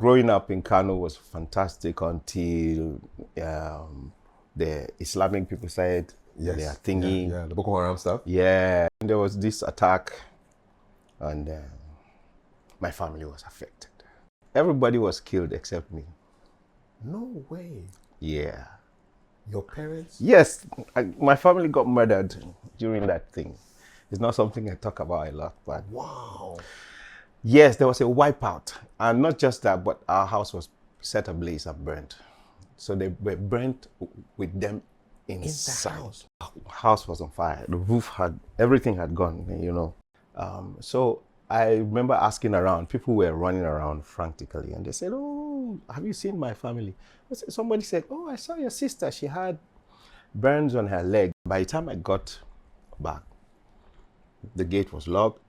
growing up in Kano was fantastic until the Islamic people said their thingy. Yeah, the Boko Haram stuff. Yeah, and there was this attack, and my family was affected. Everybody was killed except me. No way. Yeah. Your parents? Yes, my family got murdered during that thing. It's not something I talk about a lot, but Wow. yes, there was a wipeout. And not just that, but our house was set ablaze and burnt. So they were burnt with them inside. In the house? House was on fire. The roof everything had gone, you know. So I remember asking around. People were running around frantically, and they said, "Oh, have you seen my family?" Somebody said, "Oh, I saw your sister. She had burns on her leg." By the time I got back, the gate was locked.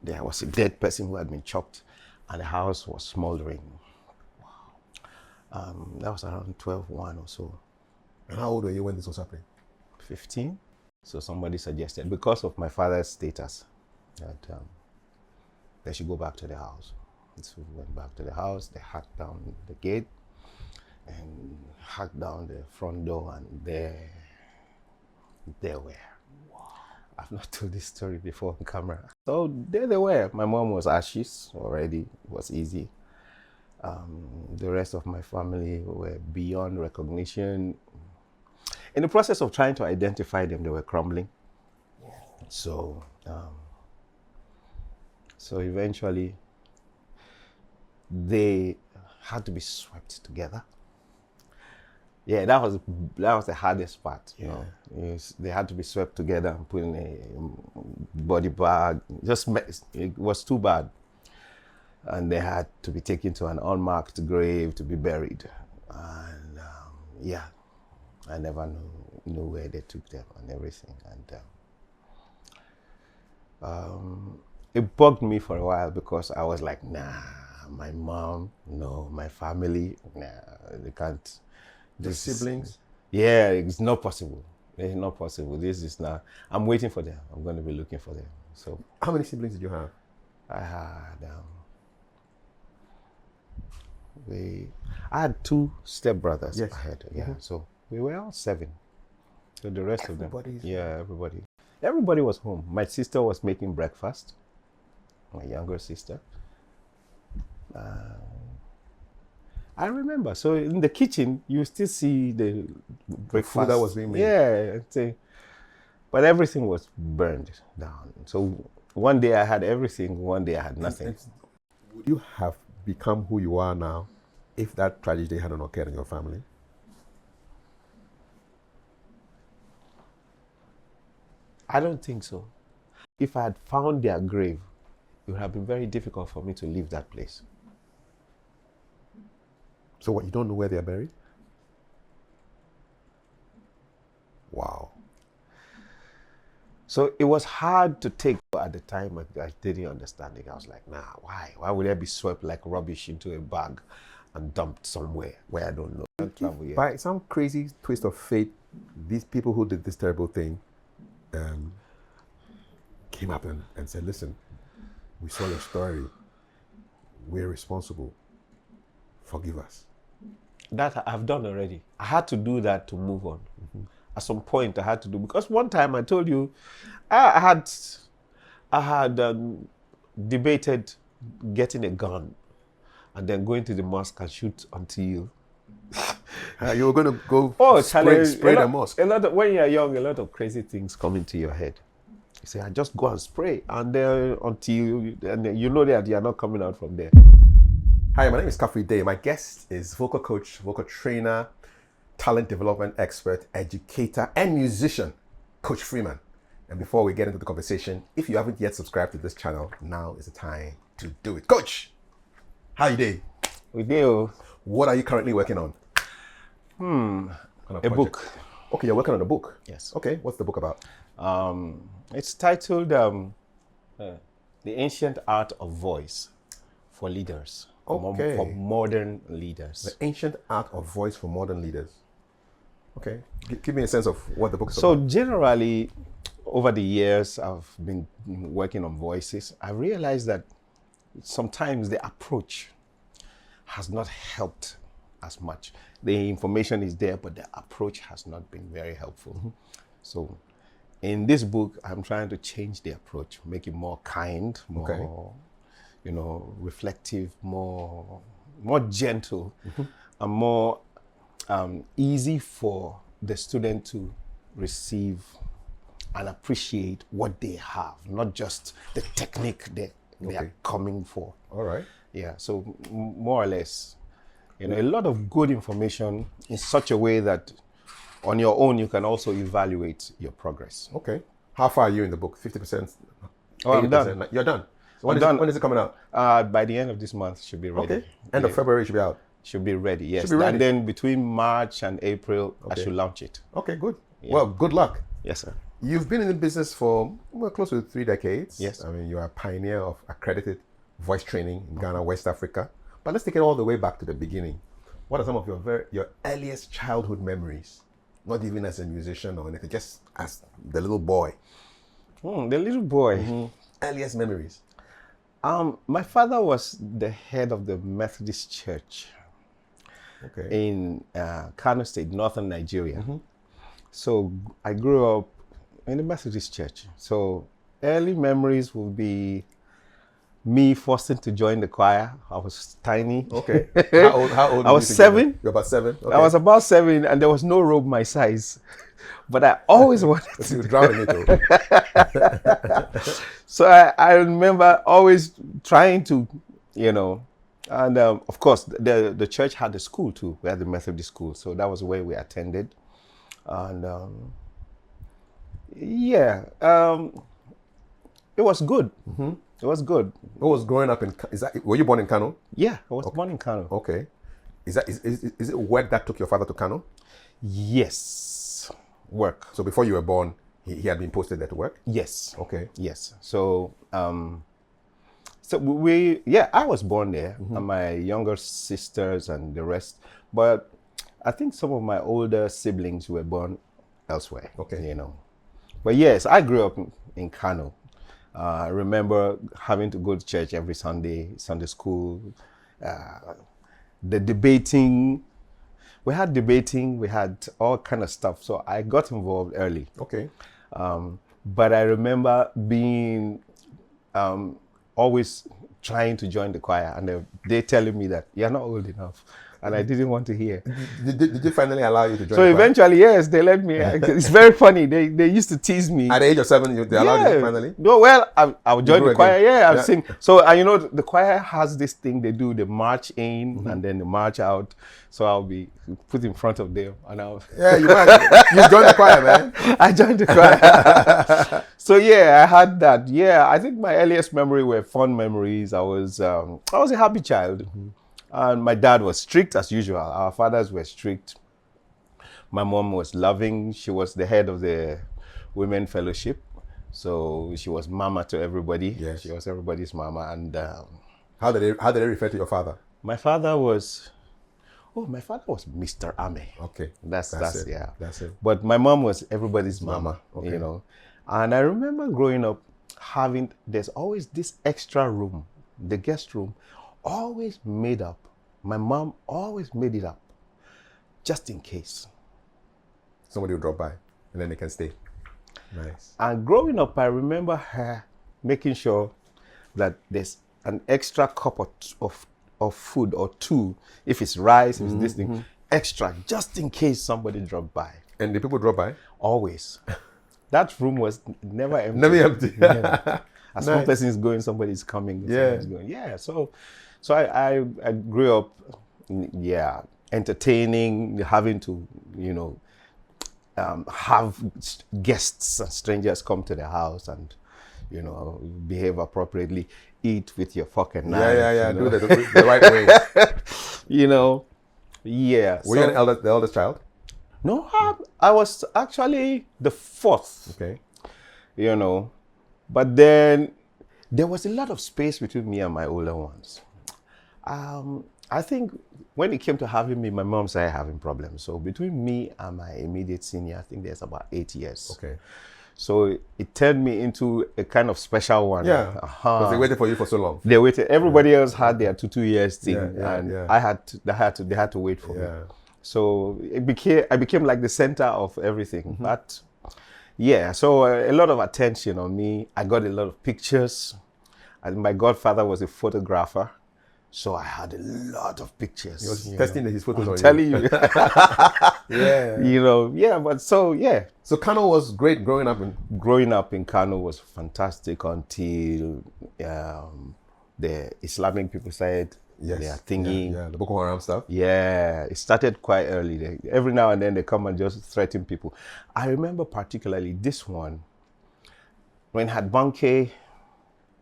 There was a dead person who had been chopped, and the house was smoldering. Wow. That was around 12:01 or so. And how old were you when this was happening? 15. So somebody suggested, because of my father's status, that they should go back to the house. So we went back to the house. They hacked down the gate and hacked down the front door, and there they were. Wow. I've not told this story before on camera. So there they were. My mom was ashes already. It was easy. The rest of my family were beyond recognition. In the process of trying to identify them, they were crumbling. So eventually, they had to be swept together. Yeah, that was the hardest part. You know, they had to be swept together and put in a body bag. It was too bad, and they had to be taken to an unmarked grave to be buried. And I never knew where they took them and everything. And it bugged me for a while, because I was like, nah, my mom, no, my family, nah, they can't. The siblings? Yeah, it's not possible. It's not possible. This is not. I'm waiting for them. I'm going to be looking for them. So, how many siblings did you have? I had 2 stepbrothers. Yes. I had, So we were all 7. So the rest of them, everybody was home. My sister was making breakfast. My younger sister. I remember. So in the kitchen, you still see the breakfast food that was being made. Yeah, but everything was burned down. So one day I had everything. One day I had nothing. Would you have become who you are now if that tragedy hadn't occurred in your family? I don't think so. If I had found their grave, it would have been very difficult for me to leave that place. So what, you don't know where they're buried? Wow. So it was hard to take at the time. I didn't understand it. I was like, nah, why? Why would I be swept like rubbish into a bag and dumped somewhere where I don't know? By some crazy twist of fate, these people who did this terrible thing came up and said, listen, we saw your story. We're responsible. Forgive us. That I've done already. I had to do that to move on. At some point I had to do, because one time I told you, I had debated getting a gun and then going to the mosque and shoot until you were going to go spray the mosque. When you're young, a lot of crazy things come into your head. You say, I just go and spray, and then until you know that you're not coming out from there. Hi, my name is Kafui Dey. My guest is vocal coach, vocal trainer, talent development expert, educator, and musician, Coach Freeman. And before we get into the conversation, if you haven't yet subscribed to this channel, now is the time to do it. Coach, how you doing? We do. What are you currently working on? A book. Okay, you're working on a book? Yes. Okay, what's the book about? It's titled The Ancient Art of Voice for Leaders. Okay. For modern leaders. The Ancient Art of Voice for Modern Leaders. Okay. Give me a sense of what the book is about. So generally, over the years I've been working on voices, I realized that sometimes the approach, has not helped as much. The information is there, but the approach has not been very helpful. So in this book, I'm trying to change the approach, make it more kind, more, reflective, more gentle, and more easy for the student to receive and appreciate what they have, not just the technique they are coming for. All right. Yeah, so more or less, a lot of good information in such a way that on your own you can also evaluate your progress. Okay. How far are you in the book? 50%? Oh, I'm done. You're done. So when is it coming out? By the end of this month, should be ready. Okay. End of February, it should be out. Should be ready, yes. Should be ready. And then between March and April, I should launch it. Okay, good. Yeah. Well, good luck. Yes, sir. You've been in the business for close to 3 decades. Yes. I mean, you are a pioneer of accredited voice training in Ghana, West Africa. But let's take it all the way back to the beginning. What are some of your earliest childhood memories? Not even as a musician or anything, just as the little boy. The little boy. Earliest memories. My father was the head of the Methodist Church in Kano State, northern Nigeria. So I grew up in the Methodist Church. So early memories will be me forcing to join the choir. I was tiny. Okay. How old? I was 7. You're about 7? Okay. I was about 7 and there was no robe my size. But I always wanted to. You were drowning it though. So I remember always trying to, and of course the church had a school too. We had the Methodist school. So that was where we attended. And it was good. It was good. What was growing up in? Were you born in Kano? Yeah, I was born in Kano. Okay. Is it work that took your father to Kano? Yes, work. So before you were born, he had been posted there to work? Yes. Okay. Yes. So I was born there, and my younger sisters and the rest. But I think some of my older siblings were born elsewhere. Okay. But yes, I grew up in Kano. I remember having to go to church every Sunday school, the debating. We had debating, we had all kind of stuff. So I got involved early. Okay. But I remember being always trying to join the choir, and they telling me that you're not old enough. And I didn't want to hear. Did they finally allow you to join? So eventually, yes, they let me. It's very funny. They used to tease me. At the age of 7, they allowed you finally? No, well, I would join the choir. Again. Yeah, I'll sing. So, the choir has this thing they do, the march in and then the march out. So I'll be put in front of them. And yeah, you joined the choir, man. I joined the choir. So yeah, I had that. Yeah, I think my earliest memory were fun memories. I was a happy child. And my dad was strict as usual. Our fathers were strict. My mom was loving. She was the head of the Women Fellowship. So she was mama to everybody. Yes. She was everybody's mama. And how did they refer to your father? My father was Mr. Ame. Okay. That's it. Yeah. That's it. But my mom was everybody's mama, okay. And I remember growing up there's always this extra room, the guest room, always made up. My mom always made it up, just in case. Somebody will drop by, and then they can stay. Nice. And growing up, I remember her making sure that there's an extra cup of food or 2, if it's rice, if it's this thing, extra, just in case somebody dropped by. And the people drop by? Always. That room was never empty. Never empty. Yeah. As one person is going, somebody's coming. Yeah. Going. Yeah. So I grew up, entertaining, having to, have guests and strangers come to the house and, behave appropriately, eat with your fork and knife. Yeah. Do the right way. Yeah. Were you the eldest child? No, I was actually the 4th. Okay. But then there was a lot of space between me and my older ones. I think when it came to having me, my mom started having problems. So between me and my immediate senior, I think there's about 8 years. Okay. So it turned me into a kind of special one. Yeah. Because they waited for you for so long. They waited. Everybody else had their 2 years thing, Yeah, and yeah. they had to wait for me. Yeah. So I became like the center of everything. But yeah, so a lot of attention on me. I got a lot of pictures, and my godfather was a photographer, so I had a lot of pictures. He was testing his photos on you. Telling you, Yeah. you know, yeah. But so yeah, So Kano was great growing up in. growing up in Kano was fantastic until the Islamic people started their thingy. Yeah, the Boko Haram stuff. Yeah, it started quite early. Every now and then they come and just threaten people. I remember particularly this one when had Banke,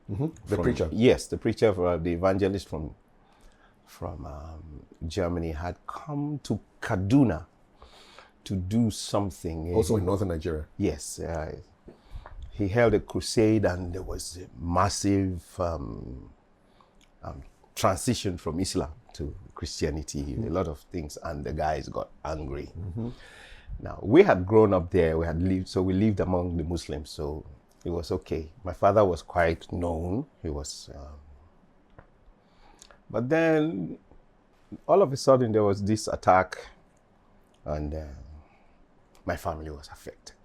The preacher. yes, the preacher, the evangelist from Germany, had come to Kaduna to do something. Also in northern Nigeria. Yes, he held a crusade, and there was a massive transition from Islam to Christianity, a lot of things, and the guys got angry. Now, we had grown up there, we lived among the Muslims, so it was okay. My father was quite known, he was, but then all of a sudden there was this attack, and my family was affected.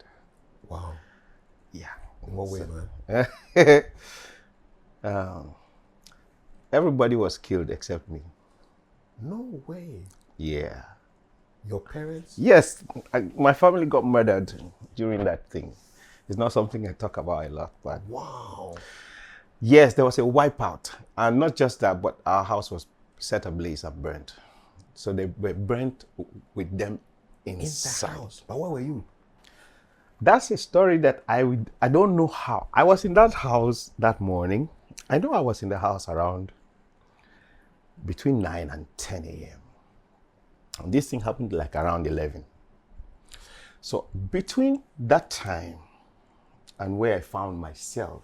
Wow. Yeah. In what way, man? Everybody was killed except me. No way. Yeah. Your parents? Yes, my family got murdered during that thing. It's not something I talk about a lot, but Wow. yes, there was a wipeout. And not just that, but our house was set ablaze and burnt. So they were burnt with them In inside. the house. But where were you? That's a story that I don't know how. I was in that house that morning. I know I was in the house around between 9 and 10 a.m. And this thing happened like around 11. So between that time and where I found myself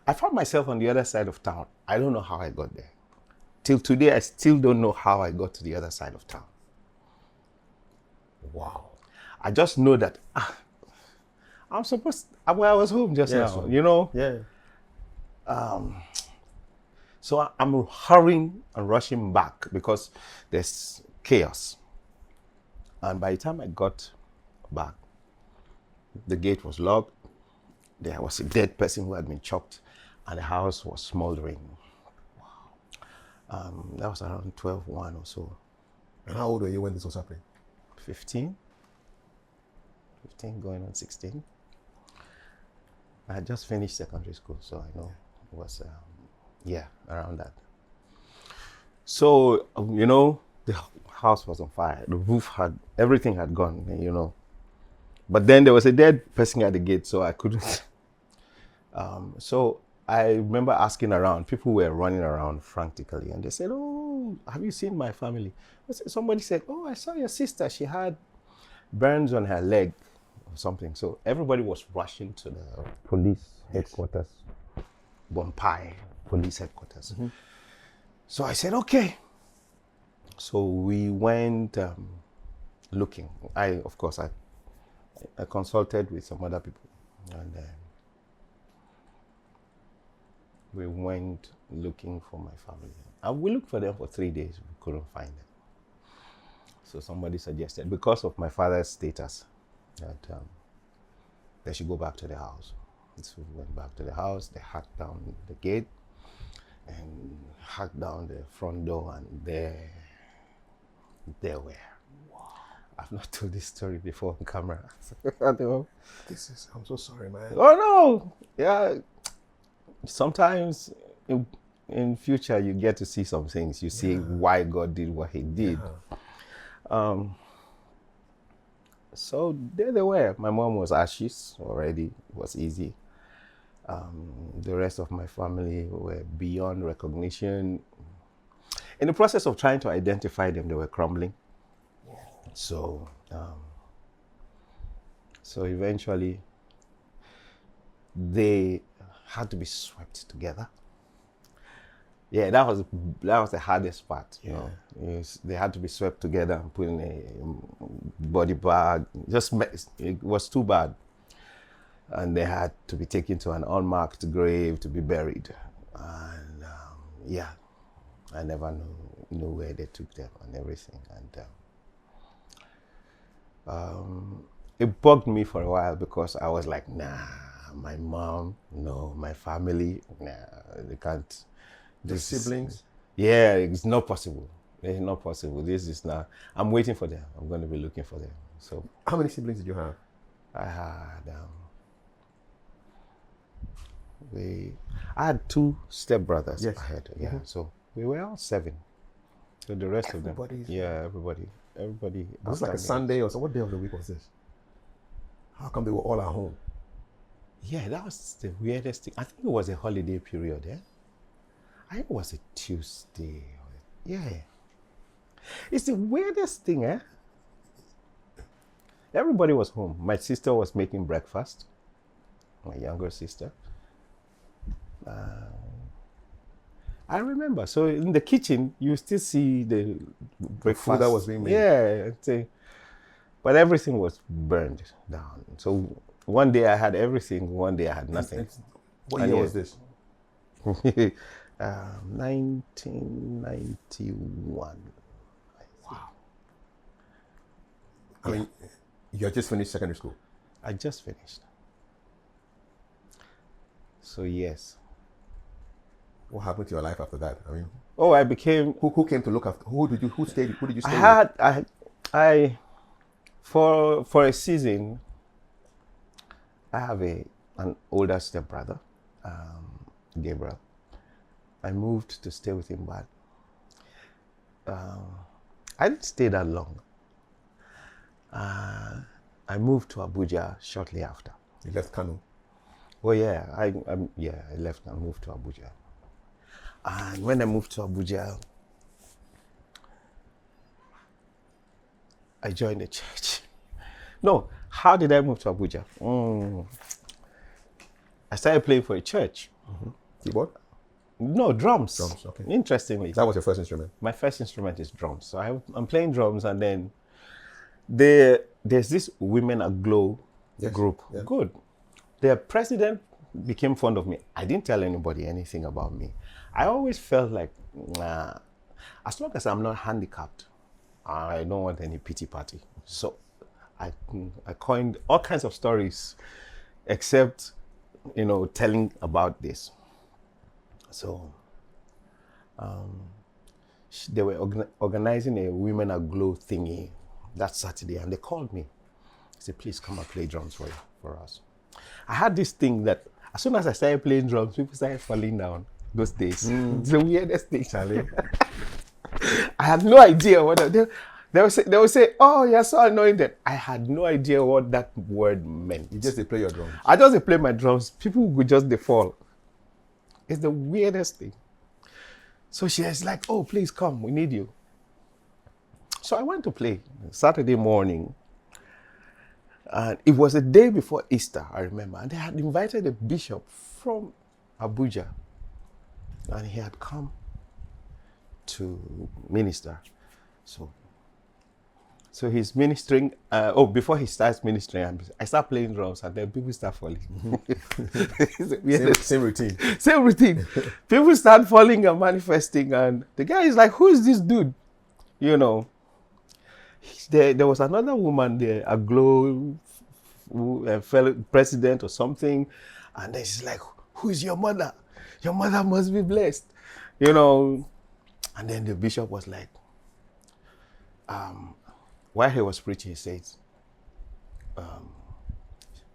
on the other side of town. I don't know how I got there. Till today, I still don't know how I got to the other side of town. Wow. I just know that I was home just now, so- you know? Yeah. So I'm hurrying and rushing back because there's chaos. And by the time I got back, the gate was locked. There was a dead person who had been chopped, and the house was smoldering. Wow. That was around 12:01 or so. And how old were you when this was happening? 15 going on 16. I had just finished secondary school, so I know it was, around that. So, the house was on fire. The roof everything had gone, But then there was a dead person at the gate, so I couldn't. So I remember asking around. People were running around frantically, and they said, "Oh, have you seen my family?" Somebody said, "Oh, I saw your sister. She had burns on her leg or something." So everybody was rushing to the police headquarters, Bompai police headquarters. So I said, "Okay." So we went looking. I consulted with some other people, and we went looking for my family. And we looked for them for 3 days. We couldn't find them. So somebody suggested, because of my father's status, that they should go back to the house. So we went back to the house. They hacked down the gate and hacked down the front door, and there were. I've not told this story before on camera. I'm so sorry, man. Oh no! Yeah. Sometimes in future you get to see some things. You see why God did what He did. So there they were. My mom was ashes already. It was easy. The rest of my family were beyond recognition. In the process of trying to identify them, they were crumbling. So, eventually, they had to be swept together. Yeah, that was the hardest part. You know, they had to be swept together and put in a body bag. It was too bad. and they had to be taken to an unmarked grave to be buried. And yeah, I never knew where they took them and everything. And it bugged me for a while because I was like, nah, my mom, no, my family, nah, they can't. The siblings? Yeah, it's not possible. It's not possible. This is not. I'm waiting for them. I'm going to be looking for them. So, how many siblings did you have? I had two stepbrothers. Yes. I had, yeah. So we were all 7. So the rest of them, Everybody's- yeah, everybody. It was like a Sunday or so. What day of the week was this? How come they were all at home? Yeah, that was the weirdest thing. I think it was a holiday period, yeah? I think it was a Tuesday. Yeah. It's the weirdest thing, eh? Everybody was home. My sister was making breakfast, my younger sister. I remember. So in the kitchen, you still see the breakfast. Food that was being made. Yeah. But everything was burned down. So one day I had everything, one day I had nothing. What year was this? 1991. Wow. I mean, you had just finished secondary school. I just finished. So yes. What happened to your life after that? I mean, I became. who came to look after? Who did you stay with? I for a season. I have an older stepbrother, Gabriel. I moved to stay with him, but I didn't stay that long. I moved to Abuja shortly after. You left Kano. Well, yeah, I left and moved to Abuja. And when I moved to Abuja, I joined the church. No, how did I move to Abuja? I started playing for a church. Mm-hmm. Keyboard? No, drums. Drums, okay. Interestingly. That was your first instrument? My first instrument is drums. So I'm playing drums, and then there's this Women Aglow group. Yeah. Good. Their president became fond of me. I didn't tell anybody anything about me. I always felt like, as long as I'm not handicapped, I don't want any pity party. So I coined all kinds of stories, except, telling about this. So they were organizing a Women Aglow thingy that Saturday, and they called me. They said, please come and play drums for us. I had this thing that as soon as I started playing drums, people started falling down those days. It's the weirdest thing, Charlie. I had no idea what they would say, oh, you're so anointed. I had no idea what that word meant. You just play your drums. I just play my drums. People would just fall. It's the weirdest thing. So she was like, oh, please come, we need you. So I went to play Saturday morning. And it was a day before Easter, I remember. And they had invited a bishop from Abuja. And he had come to minister. So he's ministering. Before he starts ministering, I start playing drums, and then people start falling. Same routine. Same routine. People start falling and manifesting, and the guy is like, who is this dude? There was another woman there, a Aglow fellow president or something, and then she's like, who is your mother? Your mother must be blessed. And then the bishop was like, while he was preaching, he said,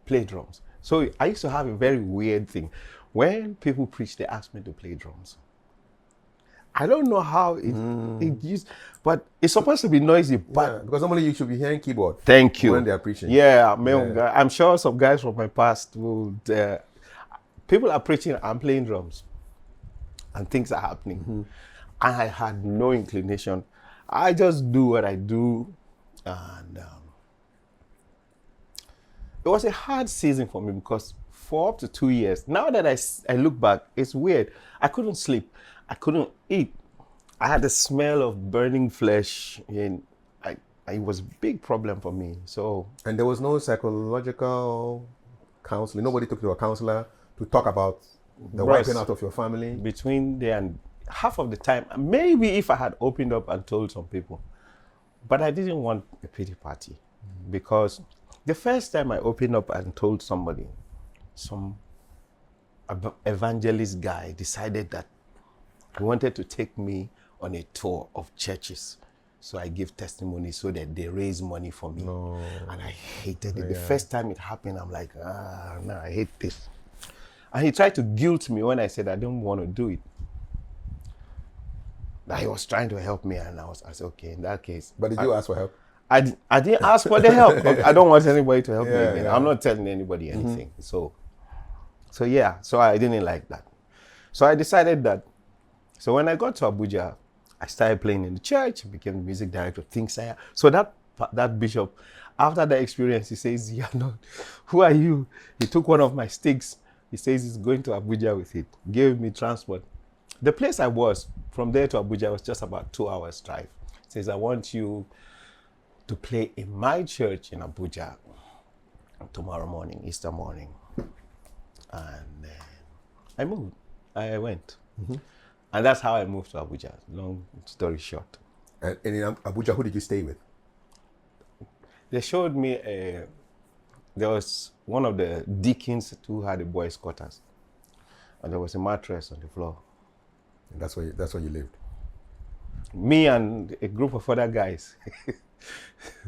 play drums. So I used to have a very weird thing. When people preach, they ask me to play drums. I don't know how it used, but it's supposed to be noisy. But because normally you should be hearing keyboard. Thank you. When they are preaching. Yeah, I'm sure some guys from my past will. People are preaching, I'm playing drums, and things are happening. Mm-hmm. I had no inclination. I just do what I do, and it was a hard season for me because for up to 2 years. Now that I look back, it's weird. I couldn't sleep. I couldn't eat. I had the smell of burning flesh, and it was a big problem for me. So, and there was no psychological counseling? Nobody took you to a counselor to talk about the Bros, wiping out of your family? between there and half of the time, maybe if I had opened up and told some people, but I didn't want a pity party because the first time I opened up and told somebody, some evangelist guy decided that he wanted to take me on a tour of churches. So I give testimony so that they raise money for me. No. And I hated it. The first time it happened, I'm like, no, I hate this. And he tried to guilt me when I said I don't want to do it. That he was trying to help me, and I said, okay, in that case. But did you ask for help? I didn't ask for the help. I don't want anybody to help me again. Yeah. I'm not telling anybody anything. So I didn't like that. So I decided that. So when I got to Abuja, I started playing in the church, became the music director, things like that. So that bishop, after that experience, he says, "You're not, who are you?" He took one of my sticks. He says he's going to Abuja with it. Gave me transport. The place I was, from there to Abuja, was just about 2 hours drive. He says, "I want you to play in my church in Abuja tomorrow morning, Easter morning." And I moved. I went. And that's how I moved to Abuja. Long story short. And in Abuja, who did you stay with? They showed me there was one of the deacons who had a boys' quarters. And there was a mattress on the floor. And that's where you lived. Me and a group of other guys.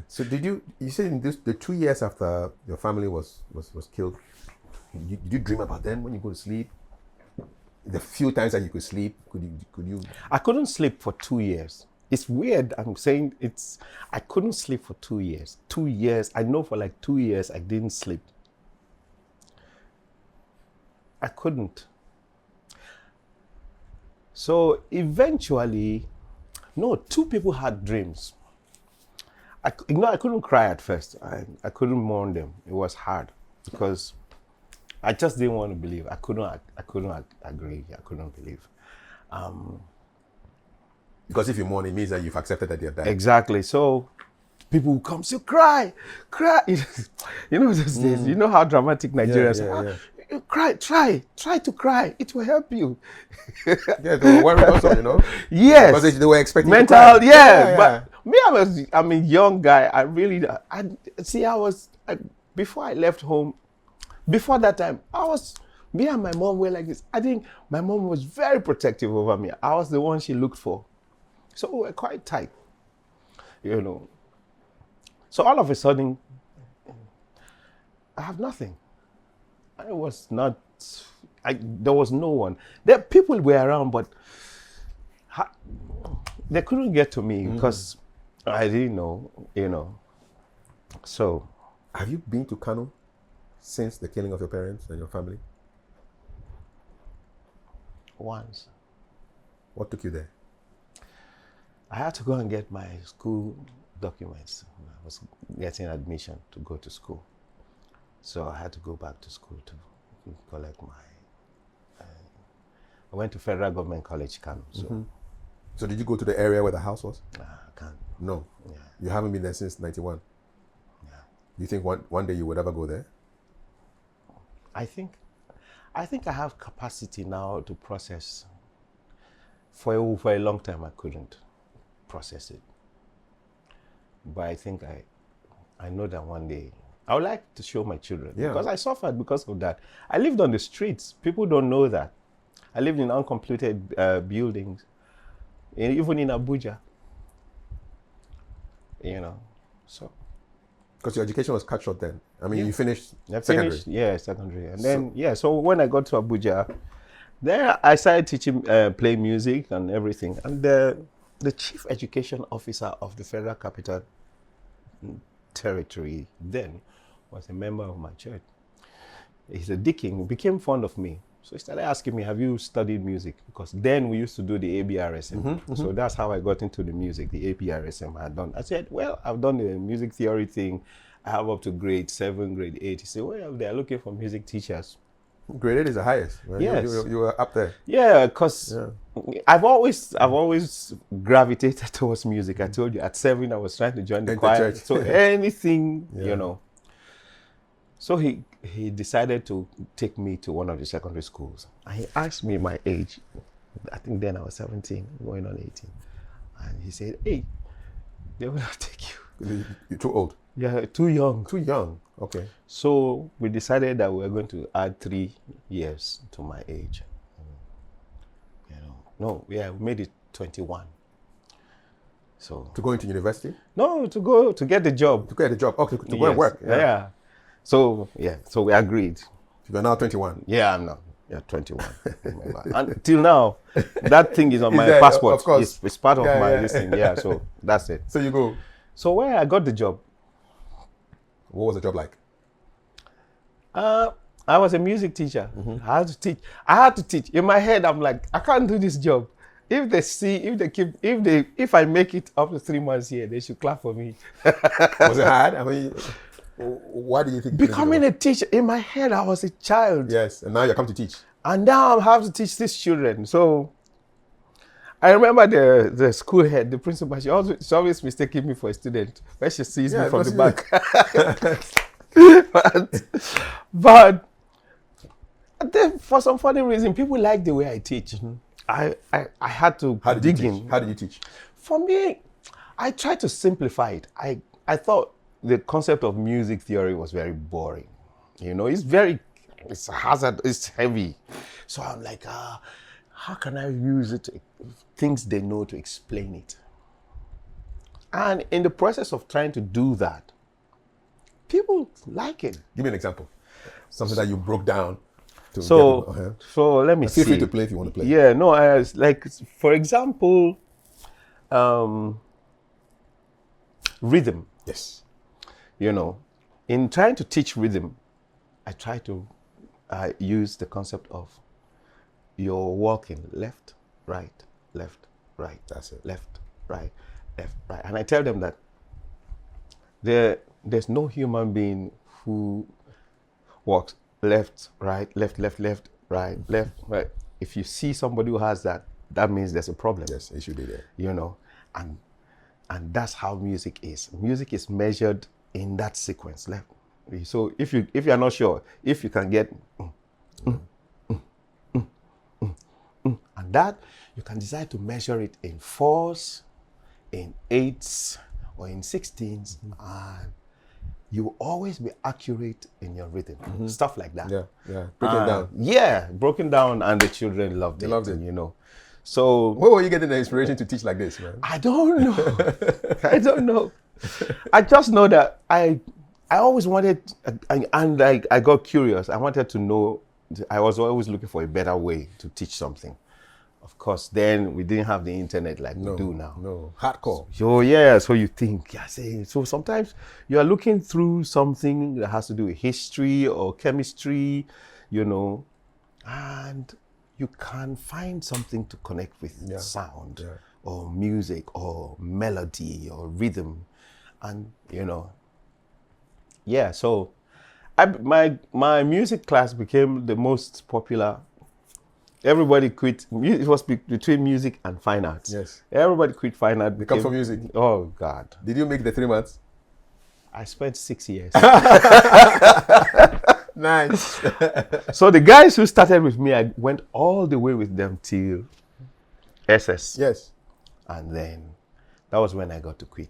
So you said in the 2 years after your family was killed, did you dream about them when you go to sleep? The few times that you could sleep, could you? I couldn't sleep for 2 years. It's weird. I'm saying I couldn't sleep for 2 years. 2 years. I know for like 2 years I didn't sleep. I couldn't. So eventually, no, 2 people had dreams. I couldn't cry at first. I couldn't mourn them. It was hard because I just didn't want to believe. I couldn't agree. I couldn't believe. Because if you mourn, it means that you've accepted that they're dead. Exactly. So people will come, say, cry. You know those days. You know how dramatic Nigerians are. Yeah. You cry, try to cry. It will help you. Yeah, they were worried also, you know. Yes. Because they were expecting mental, you to cry. yeah. But me, I'm a young guy. Before I left home, before that time, me and my mom were like this. I think my mom was very protective over me. I was the one she looked for. So we were quite tight, you know. So all of a sudden, I have nothing. There was no one. People were around, but they couldn't get to me because I didn't know, you know. So. Have you been to Kano since the killing of your parents and your family? Once. What took you there? I had to go and get my school documents. I was getting admission to go to school. So I had to go back to school to collect my... I went to Federal Government College, Kano. So did you go to the area where the house was? I can't. No. Yeah. You haven't been there since 91? Yeah. You think one day you would ever go there? I think I have capacity now to process. For a long time I couldn't process it. But I think I know that one day I would like to show my children. Yeah. Because I suffered because of that. I lived on the streets. People don't know that. I lived in uncompleted buildings, even in Abuja. You know, so. Because your education was cut short then. I mean, Yeah. you finished I secondary. finished, yeah, secondary. And then, so when I got to Abuja, there I started teaching, play music and everything. And the chief education officer of the Federal Capital Territory then was a member of my church. He's a deacon, he became fond of me. So he started asking me, have you studied music? Because then we used to do the ABRSM. So that's how I got into the music, the ABRSM I had done. I said, well, I've done the music theory thing. I have up to grade 7, grade 8. He said, well, they're looking for music teachers. Grade 8 is the highest. Right? Yes. You were up there. Yeah, because I've always gravitated towards music. I told you, at 7, I was trying to join the choir. church. So anything, you know. So he decided to take me to one of the secondary schools. And he asked me my age. I think then I was 17, going on 18. And he said, hey, they will not take you. You're too old. Yeah, too young. Too young. Okay. So we decided that we were going to add 3 years to my age. We made it 21. So to go into university? No, to get the job. To get the job. Okay, to go and work. Yeah. So we agreed. You're now 21. Yeah, I'm now. Yeah, 21. Until now, that thing is on my there, passport. Of course. It's part of my listing. Yeah, so that's it. So you go. So where I got the job. What was the job like? I was a music teacher. Mm-hmm. I had to teach. In my head, I'm like, I can't do this job. If I make it up to 3 months here, they should clap for me. Was it hard? I mean, why do you think? Becoming a teacher, in my head, I was a child. Yes, and now you come to teach. And now I have to teach these children. So I remember the school head, the principal, she's always mistaking me for a student when she sees me from the back. but then, for some funny reason, people like the way I teach. I had to dig in. How did you teach? For me, I tried to simplify it. I thought the concept of music theory was very boring. It's hazard, it's heavy. So I'm like, how can I use it, things they know, to explain it? And in the process of trying to do that, people like it. Give me an example. Something that you broke down. So let me see. Feel free to play if you want to play. Yeah, no, like, for example, rhythm. Yes. In trying to teach rhythm, I try to use the concept of you're walking left, right, left, right. That's it. Left, right, left, right. And I tell them that there's no human being who walks left, right, left, left, left, right, left, right. If you see somebody who has that, that means there's a problem. Yes, it should be there. And that's how music is. Music is measured in that sequence. Left. So if you're not sure, if you can get and that, you can decide to measure it in 4s, in 8s, or in 16s, and you will always be accurate in your rhythm. Stuff like that. Yeah. Broken down. Yeah, broken down, and the children loved it. They loved it. So where were you getting the inspiration to teach like this, man? I don't know. I just know that I always wanted, and I got curious. I wanted to know. I was always looking for a better way to teach something. Of course, then we didn't have the internet like we do now. No, hardcore. So you think, so sometimes you are looking through something that has to do with history or chemistry, and you can find something to connect with sound or music or melody or rhythm. And, so my music class became the most popular. Everybody quit. It was between music and fine arts. Yes. Everybody quit fine arts. They come for music. Oh, God. Did you make the 3 months? I spent 6 years. Nice. So the guys who started with me, I went all the way with them till SS. Yes. And then that was when I got to quit.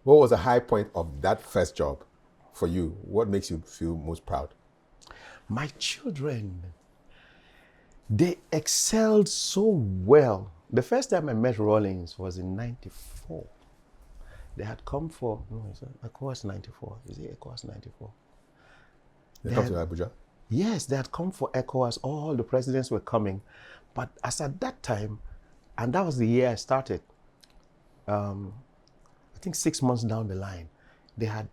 What was the high point of that first job for you? What makes you feel most proud? My children, they excelled so well. The first time I met Rollins was in 94. They had come for, ECOWAS 94. Is it ECOWAS 94? They come to Abuja? Yes, they had come for ECOWAS. All the presidents were coming. But as at that time, and that was the year I started, I think 6 months down the line, they had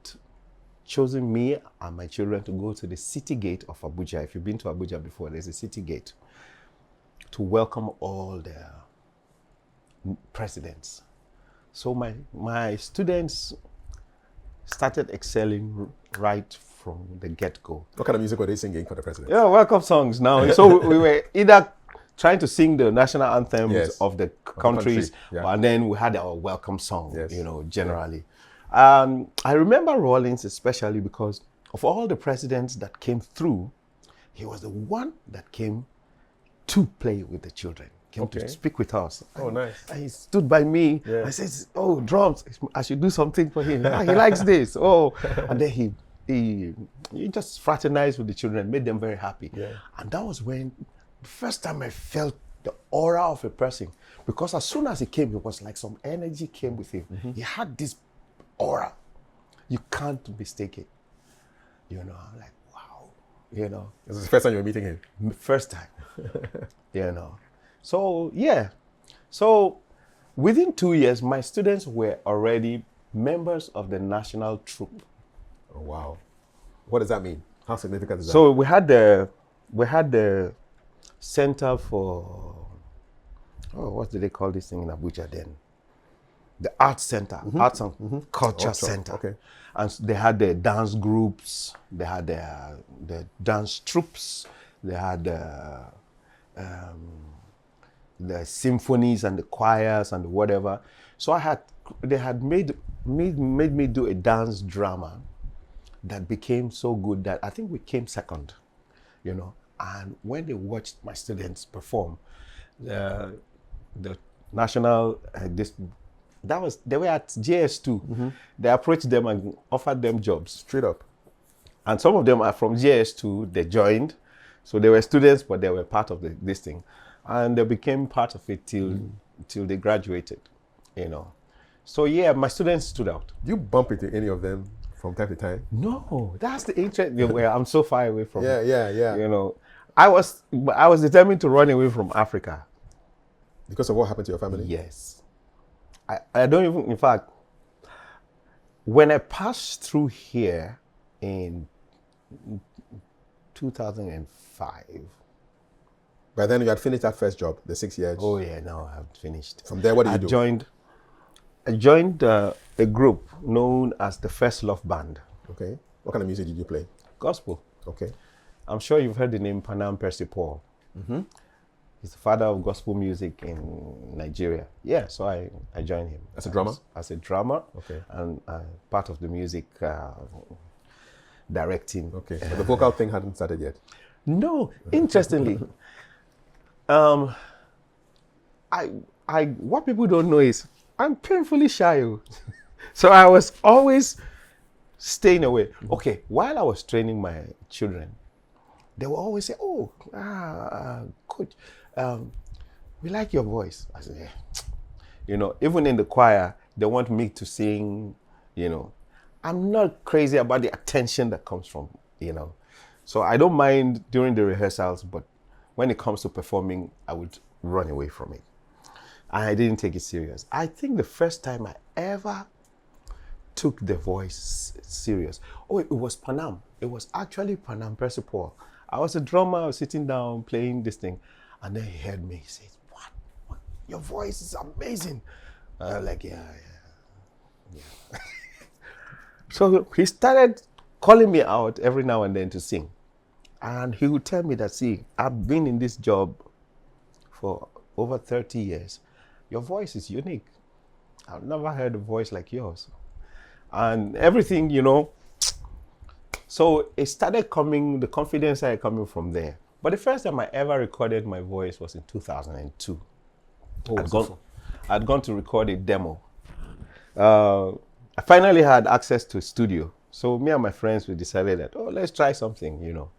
chosen me and my children to go to the city gate of Abuja. If you've been to Abuja before, there's a city gate to welcome all the presidents. So my students started excelling right from the get-go. What kind of music were they singing for the president? Yeah, welcome songs now. So we were either trying to sing the national anthems of the countries, and then we had our welcome song, generally. I remember Rollins especially because of all the presidents that came through, he was the one that came to play with the children, came to speak with us. Oh, nice. And he stood by me. Yeah. I said, oh, drums, I should do something for him. He likes this. Oh, and then he just fraternized with the children, made them very happy. Yeah. And that was when the first time I felt the aura of a person, because as soon as he came, it was like some energy came with him. He had this aura. You can't mistake it. You know, I'm like, wow. You know. This is the first time you were meeting him? First time. You know. So, yeah. So, within 2 years, my students were already members of the national troupe. Oh, wow. What does that mean? How significant is that? So we had the center for, what do they call this thing in Abuja then? The Arts Center, Arts and Culture Center. Okay. And they had the dance groups, they had the dance troops, they had the symphonies and the choirs and whatever. So they had made me do a dance drama that became so good that I think we came second, you know. And when they watched my students perform, the national they were at JS2. They approached them and offered them jobs straight up. And some of them are from JS2. They joined, so they were students, but they were part of this thing, and they became part of it till they graduated, you know. So yeah, my students stood out. Do you bump into any of them from time to time? No, that's the interest where I'm so far away from. Yeah. You know, I was determined to run away from Africa. Because of what happened to your family? Yes. I don't even, in fact, when I passed through here in 2005. By then you had finished that first job, the 6 years? Oh yeah, no, I have finished. From there, what did you do? I joined a group known as the First Love Band. Okay. What kind of music did you play? Gospel. Okay. I'm sure you've heard the name Panam Percy Paul. He's the father of gospel music in Nigeria. Yeah, so I joined him. As a drummer? As a drummer. Okay. And part of the music directing. Okay, but the vocal thing hadn't started yet? No, interestingly, what people don't know is I'm painfully shy. So I was always staying away. Okay, while I was training my children, they will always say, oh, coach, we like your voice. I said, yeah. You know, even in the choir, they want me to sing, you know. I'm not crazy about the attention that comes from, you know. So I don't mind during the rehearsals, but when it comes to performing, I would run away from it. And I didn't take it serious. I think the first time I ever took the voice serious, it was Panam. It was actually Panam Percy Paul. I was a drummer, I was sitting down playing this thing, and then he heard me. He said, what? Your voice is amazing. I was like, yeah. So he started calling me out every now and then to sing. And he would tell me that, see, I've been in this job for over 30 years. Your voice is unique. I've never heard a voice like yours. And everything, you know. So it started coming, the confidence started coming from there. But the first time I ever recorded my voice was in 2002. I'd gone to record a demo. I finally had access to a studio. So me and my friends, we decided that, let's try something, you know.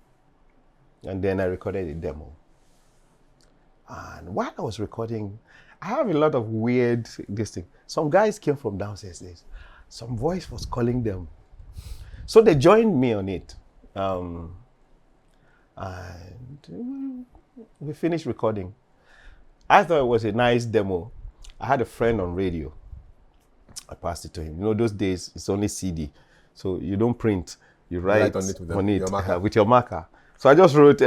And then I recorded a demo. And while I was recording, I have a lot of weird this thing. Some guys came from downstairs. Some voice was calling them. So they joined me on it. And we finished recording. I thought it was a nice demo. I had a friend on radio. I passed it to him. You know, those days, it's only CD. So you don't print. You write on it with your marker. So I just wrote,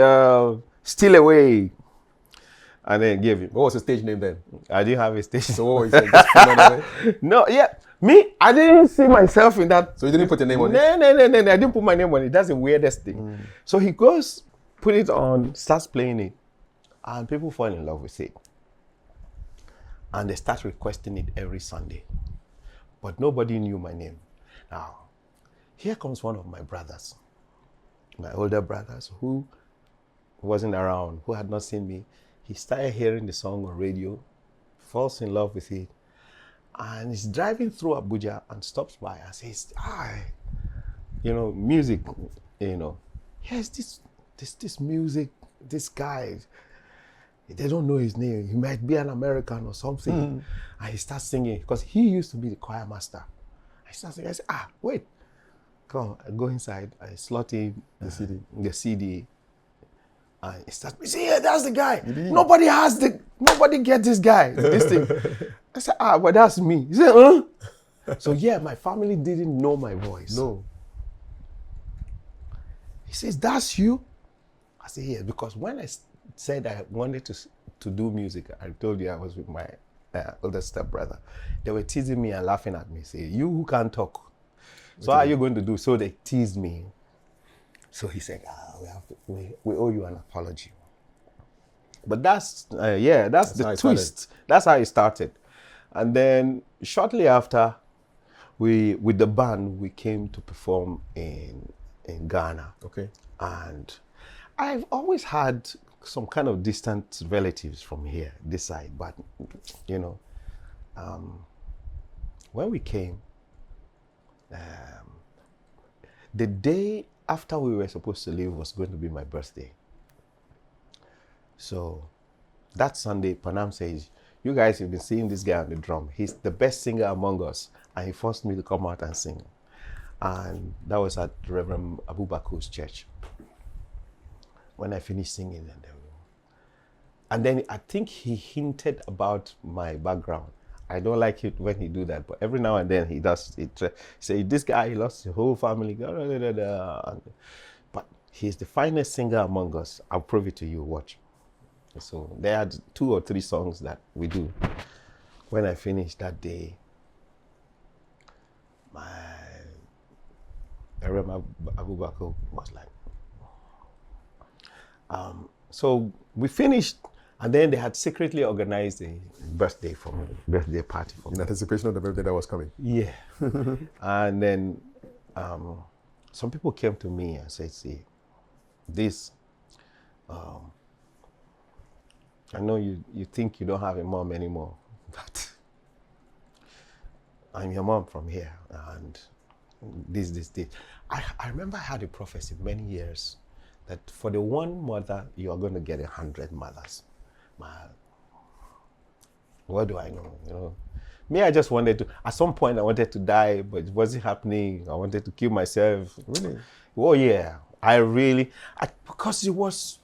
Still Away. And then gave him. What was the stage name then? I didn't have a stage. So what was it? Just Freeman? No, yeah. Me, I didn't see myself in that. So you didn't put your name on it? No. I didn't put my name on it. That's the weirdest thing. So he goes, put it on, starts playing it. And people fall in love with it. And they start requesting it every Sunday. But nobody knew my name. Now, here comes one of my brothers. my older brothers who wasn't around, who had not seen me, he started hearing the song on radio, falls in love with it, and he's driving through Abuja and stops by and says, music, here's this music, this guy, they don't know his name. He might be an American or something. And he starts singing because he used to be the choir master. I start singing. I say, wait. Come on, I go inside. I slot in the CD. And he starts, see, yeah, that's the guy. Nobody gets this guy. This thing. I said, but that's me. He said, huh? So yeah, my family didn't know my voice. No. He says, that's you? I said, yeah, because when I said I wanted to do music, I told you I was with my older stepbrother. They were teasing me and laughing at me, saying, you who can't talk. So how are you going to do? So they teased me. So he said, we owe you an apology. But that's the twist. That's how it started. And then shortly after, with the band, we came to perform in Ghana. Okay. And I've always had some kind of distant relatives from here, this side. But, when we came, the day after we were supposed to leave was going to be my birthday. So that Sunday, Panam says, you guys have been seeing this guy on the drum. He's the best singer among us. And he forced me to come out and sing. And that was at Reverend Abubakar's church. When I finished singing, and then I think he hinted about my background. I don't like it when he do that, but every now and then he does it. Say, this guy, he lost his whole family. But he's the finest singer among us. I'll prove it to you, watch. So there are 2 or 3 songs that we do. When I finished that day, Reverend Abubakar was like, so we finished, and then they had secretly organized a birthday party for me. In anticipation of the birthday that was coming. Yeah. And then some people came to me and said, see, this, I know you think you don't have a mom anymore, but I'm your mom from here, and this. I remember I had a prophecy many years that for the one mother, you are going to get 100 mothers. What do I know? Me, I just wanted to, at some point I wanted to die, but it wasn't happening. I wanted to kill myself. Really? Oh yeah. Because it was...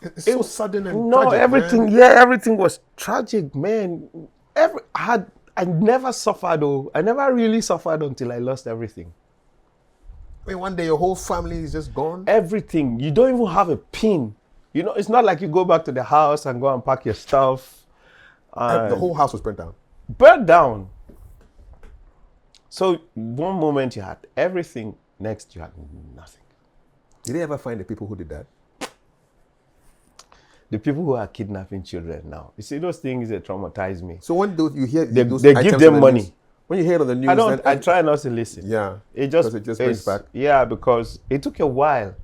It's so sudden and tragic, everything, man. Yeah, everything was tragic, man. I never suffered though. I never really suffered until I lost everything. Wait, one day your whole family is just gone? Everything. You don't even have a pin. It's not like you go back to the house and go and pack your stuff. The whole house was burnt down? Burnt down. So one moment you had everything, next you had nothing. Did they ever find the people who did that? The people who are kidnapping children now. You see, those things that traumatize me. So when you hear they give them money. News, when you hear it on the news, I try not to listen. Yeah. It just brings back. Yeah, because it took a while.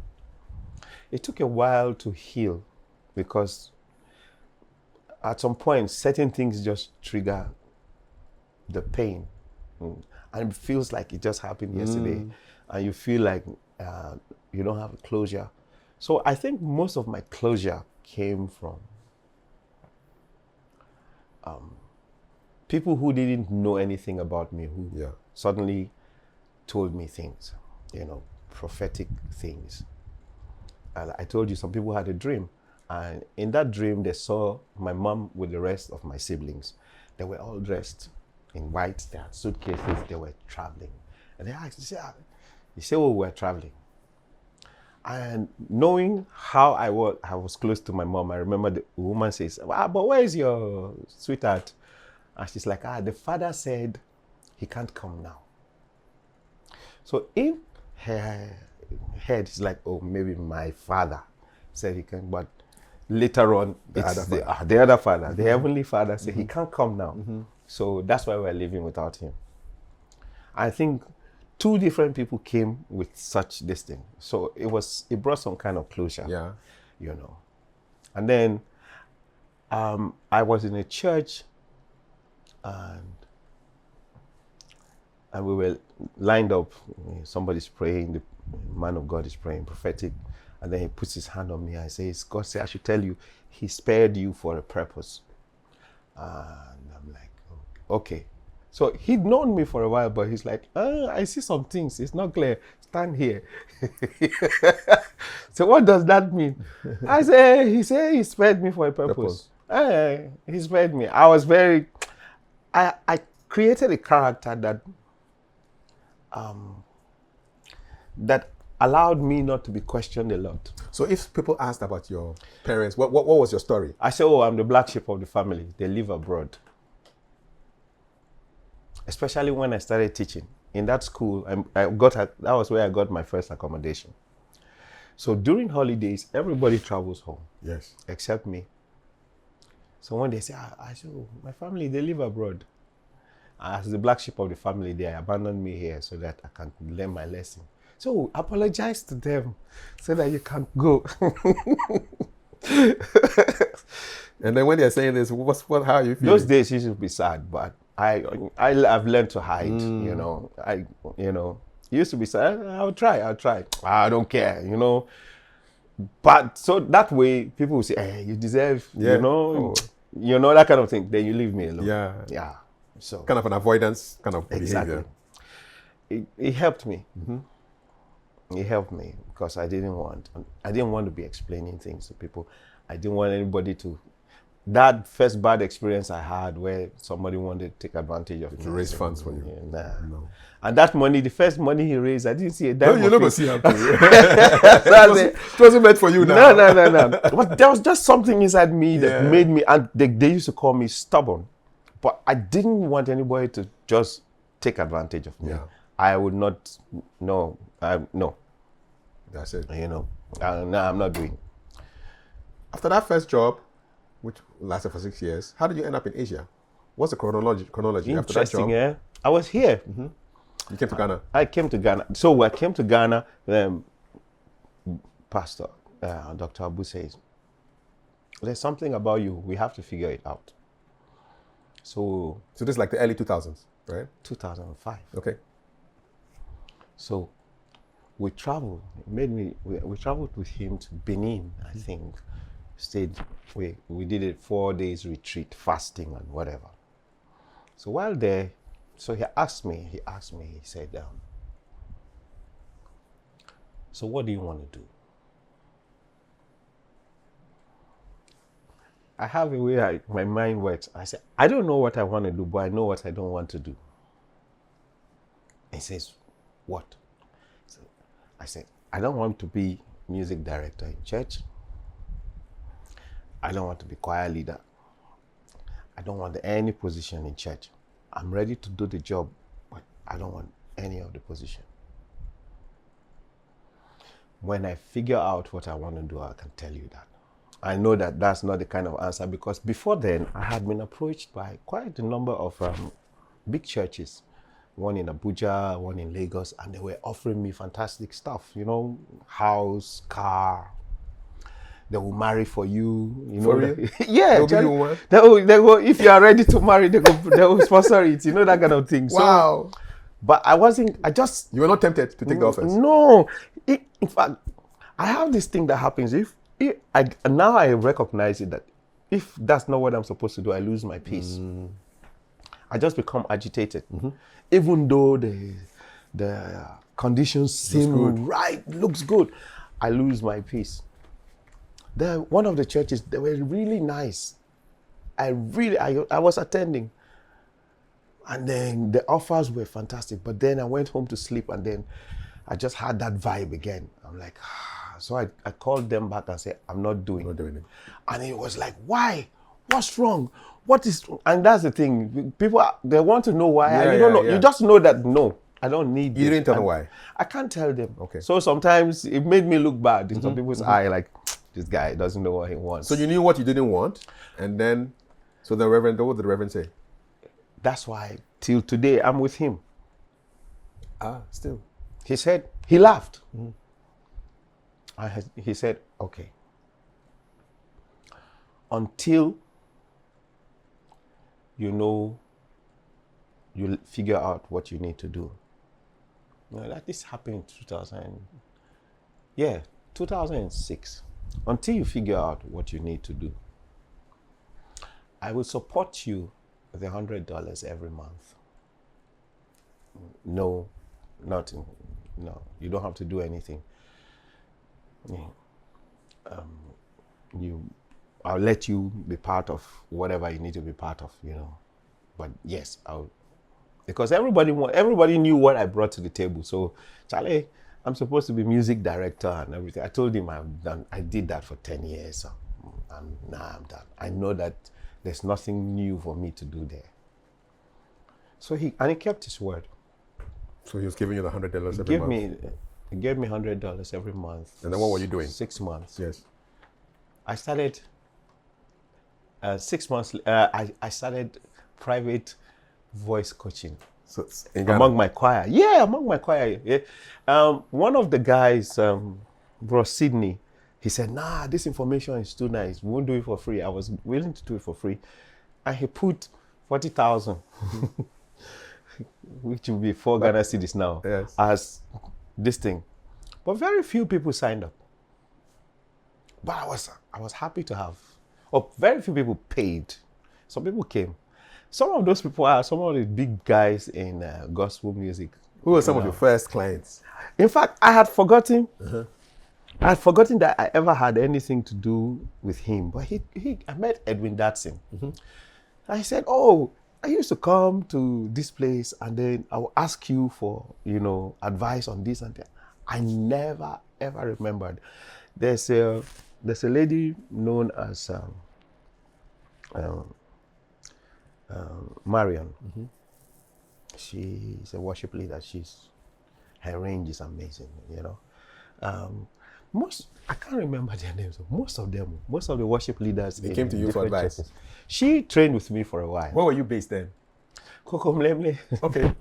It took a while to heal, because at some point certain things just trigger the pain, and it feels like it just happened yesterday, and you feel like you don't have a closure. So I think most of my closure came from people who didn't know anything about me, who suddenly told me things, prophetic things. And I told you some people had a dream, and in that dream they saw my mom with the rest of my siblings. They were all dressed in white, they had suitcases, they were traveling. And they asked, they said, oh, we're traveling. And knowing how I was close to my mom, I remember the woman says, but where is your sweetheart? And she's like, the father said he can't come now. So in her head, it's like, oh, maybe my father said he can, but later on, the other father, the heavenly father said he can't come now. So that's why we're living without him. I think two different people came with such this thing. So it brought some kind of closure. Yeah. You know. And then I was in a church and we were lined up. Somebody's praying, the man of God is praying, prophetic, and then he puts his hand on me and says, God said, I should tell you, he spared you for a purpose. And I'm like, okay. So he'd known me for a while, but he's like, I see some things. It's not clear. Stand here. So what does that mean? I say, he said he spared me for a purpose. He spared me. I created a character that allowed me not to be questioned a lot. So if people asked about your parents, what was your story? I say, I'm the black sheep of the family. They live abroad. Especially when I started teaching. In that school, that was where I got my first accommodation. So during holidays, everybody travels home. Yes. Except me. So when they say, I say, my family, they live abroad. As the black sheep of the family, they abandoned me here so that I can learn my lesson. So apologize to them so that you can go. And then when they're saying this, how are you feeling? Those days used to be sad, but I've learned to hide. You know, it used to be sad. I'll try. I don't care. You know, but so that way people will say, hey, you deserve. Yeah. You know that kind of thing. Then you leave me alone. Yeah. So kind of an avoidance kind of exactly. behavior. It helped me. It helped me because I didn't want to be explaining things to people. I didn't want anybody to. That first bad experience I had where somebody wanted to take advantage of me. To raise funds for you. Yeah, No. And that money, the first money he raised, I didn't see a dime. No, you're not going to see how it wasn't meant for you now. No. But there was just something inside me that made me, and they used to call me stubborn. But I didn't want anybody to just take advantage of me. Yeah. I would not, no. That's it. No, I'm not doing. After that first job, which lasted for 6 years, how did you end up in Asia? What's the chronology after that job? Yeah. I was here. You came to Ghana? I came to Ghana. So I came to Ghana, Pastor, Dr. Abu says, there's something about you. We have to figure it out. So this is like the early 2000s, right? 2005. Okay. So we traveled. We traveled with him to Benin, I think. We did a 4 days retreat, fasting and whatever. So while there, so he asked me, he said, so what do you want to do? I have a way my mind works. I said, I don't know what I want to do, but I know what I don't want to do. He says, what? So I said, I don't want to be music director in church. I don't want to be choir leader. I don't want any position in church. I'm ready to do the job, but I don't want any of the position. When I figure out what I want to do, I can tell you that. I know that that's not the kind of answer because before then, I had been approached by quite a number of big churches, one in Abuja, one in Lagos, and they were offering me fantastic stuff, house, car. They will marry for you, For real? Yeah. They'll give you one? They will, if you are ready to marry, they will sponsor it, that kind of thing. Wow. So, but you were not tempted to take the offers? No. In fact, I have this thing that happens. Now I recognize it that if that's not what I'm supposed to do, I lose my peace. I just become agitated. Even though the conditions seem right, looks good, I lose my peace. One of the churches, they were really nice. I was attending. And then the offers were fantastic. But then I went home to sleep and then I just had that vibe again. I'm like, so I called them back and said, I'm not doing it. And it was like, why? What's wrong? And that's the thing. People, they want to know why. You don't know. You just know that, no, I don't need You didn't tell them why? I can't tell them. Okay. So sometimes it made me look bad in some people's eye, like, this guy doesn't know what he wants. So you knew what you didn't want, and then, what did the Reverend say? That's why, till today, I'm with him. Still. He said, he laughed. He said, okay, until you figure out what you need to do. That this happened in 2006. Until you figure out what you need to do, I will support you with $100 every month. No, nothing. No, you don't have to do anything. I'll let you be part of whatever you need to be part of, But yes, because everybody knew what I brought to the table. So, Charlie, I'm supposed to be music director and everything. I told him I did that for 10 years. So I'm done. I know that there's nothing new for me to do there. So he kept his word. So he was giving you the $100 every month? He gave me $100 every month. And then what were you doing? 6 months. Yes. I started 6 months. I started private voice coaching. So among my choir. Yeah, among my choir. Yeah. One of the guys, bro Sydney, he said, nah, this information is too nice. We won't do it for free. I was willing to do it for free. And he put 40,000, which will be 4 Ghana cedis now, yes, as this thing. But very few people signed up. But I was happy to have. Very few people paid. Some people came. Some of those people are some of the big guys in gospel music. Who were some of your first clients? In fact, I had forgotten. I had forgotten that I ever had anything to do with him. But I met Edwin Datson. And he said, oh, I used to come to this place and then I will ask you for, advice on this and that. I never, ever remembered. There's a lady known as Marion. She's a worship leader. Her range is amazing, I can't remember their names. Most of the worship leaders. They came to you for advice. Churches. She trained with me for a while. Where were you based then? Kokomlemle. Okay.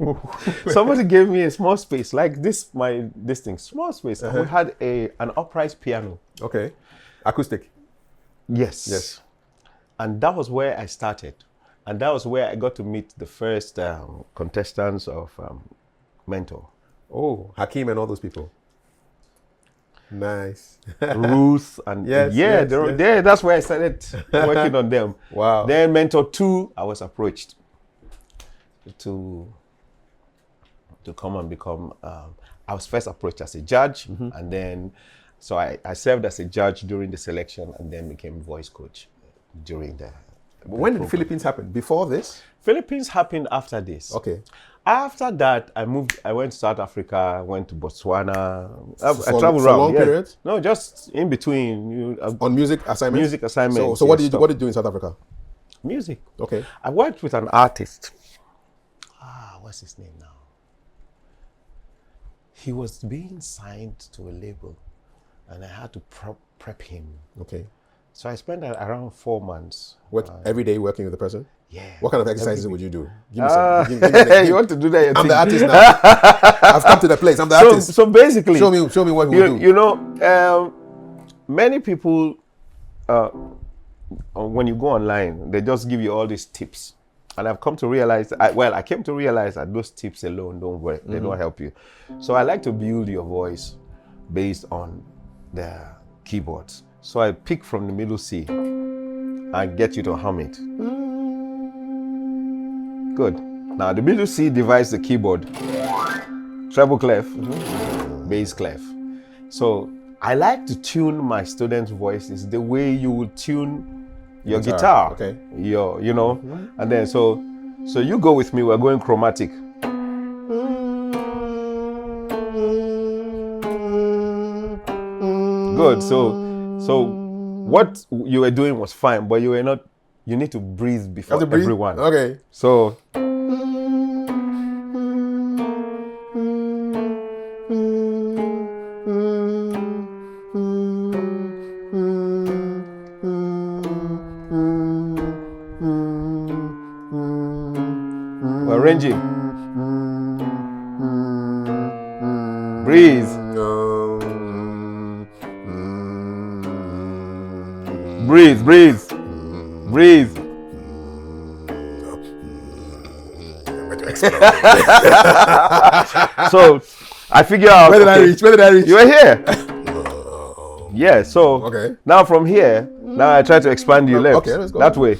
Somebody gave me a small space, like this thing, small space. And we had an upright piano. Okay. Acoustic. Yes. Yes. And that was where I started. And that was where I got to meet the first contestants of Mentor. Oh, Hakeem and all those people. Nice. Ruth and yes, that's where I started working on them. Wow. Then Mentor 2, I was approached to come and become, I was first approached as a judge, and then, so I served as a judge during the selection and then became voice coach during the When did the Philippines happen? Before this? Philippines happened after this. Okay. After that, I went to South Africa, went to Botswana. I traveled for around. Long periods? No, just in between. On music assignments? Music assignments. So what did you do in South Africa? Music. Okay. I worked with an artist. What's his name now? He was being signed to a label, and I had to prep him. Okay. So I spent around 4 months. Every day working with the person? Yeah. What kind of exercises would you do? Give me you want to do that? I'm the artist now. I've come to the place. I'm the artist. So basically, show me what you do. Many people, when you go online, they just give you all these tips. And I've come to realize, I came to realize that those tips alone don't work. They don't help you. So I like to build your voice based on the keyboards. So I pick from the middle C and get you to hum it. Good. Now the middle C divides the keyboard. Treble clef, bass clef. So I like to tune my students' voices the way you would tune your guitar. Okay. And then so you go with me. We're going chromatic. Good. So what you were doing was fine, but you were not. You need to breathe before everyone. Okay. So. We're arranging. Breathe. Breathe, breathe, breathe. So I figure out. Where did I reach? Where did I reach? You were here. Yeah. So Okay. now from here, now I try to expand your lips. Okay, let's go. That way.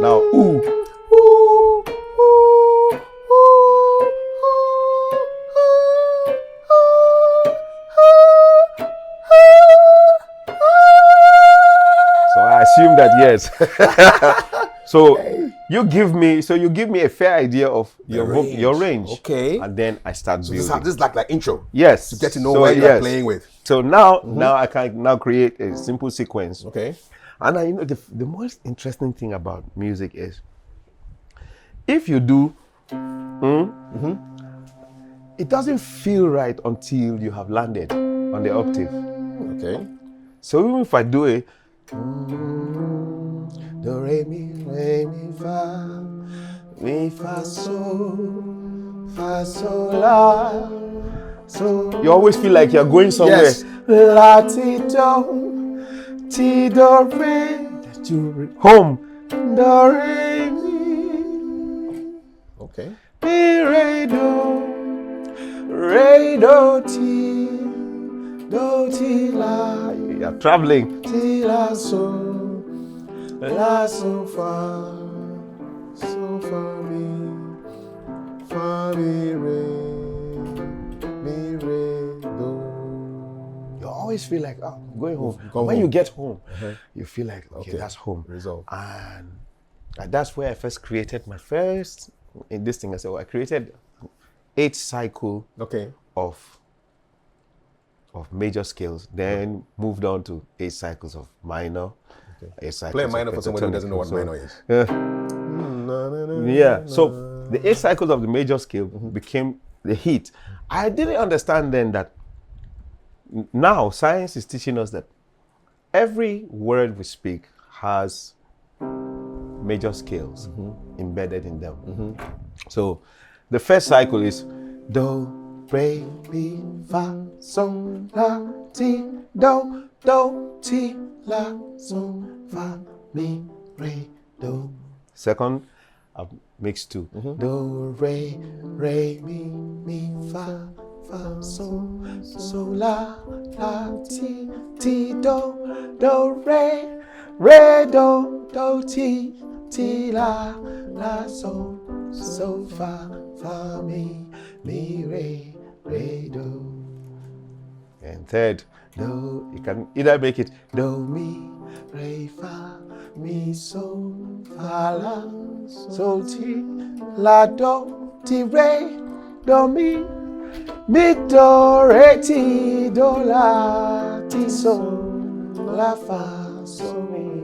Now, ooh. So I assume that yes. So you give me a fair idea of your range. Okay. And then I start building. This is like intro. Yes. To get to know what you're playing with. So now I can now create a simple sequence. Okay. And I the most interesting thing about music is if you do it doesn't feel right until you have landed on the octave. Okay. So even if I do it do re mi fa so la. So you always feel like you're going somewhere. Yes. La ti do re home do re mi. Okay. Mi re do ti la. You're traveling. Ti la so fa mi re do. You always feel like I'm going home. When you get home, you feel like okay, that's home. Resolve. And that's where I first created my first in this thing. So I created 8 cycle of major scales, then moved on to 8 cycles of minor. Okay. Play a minor for somebody who doesn't know what minor is. Yeah. So the 8 cycles of the major scale became the hit. I didn't understand then that now science is teaching us that every word we speak has major scales embedded in them. So the first cycle is do, re, mi, fa, sol, la, ti, do, ti, la, sol, fa, mi, re, do. Second, I've mixed 2. Do, re, mi, fa, sol, la, ti, do, re, do, ti, la, sol, fa, mi, re, do. And third, do, you can either make it do, mi, re, fa, mi, sol, fa, la, sol, ti, la, do, ti, re, do, mi, do, re, ti, do, la, ti, sol, la, fa, sol, mi,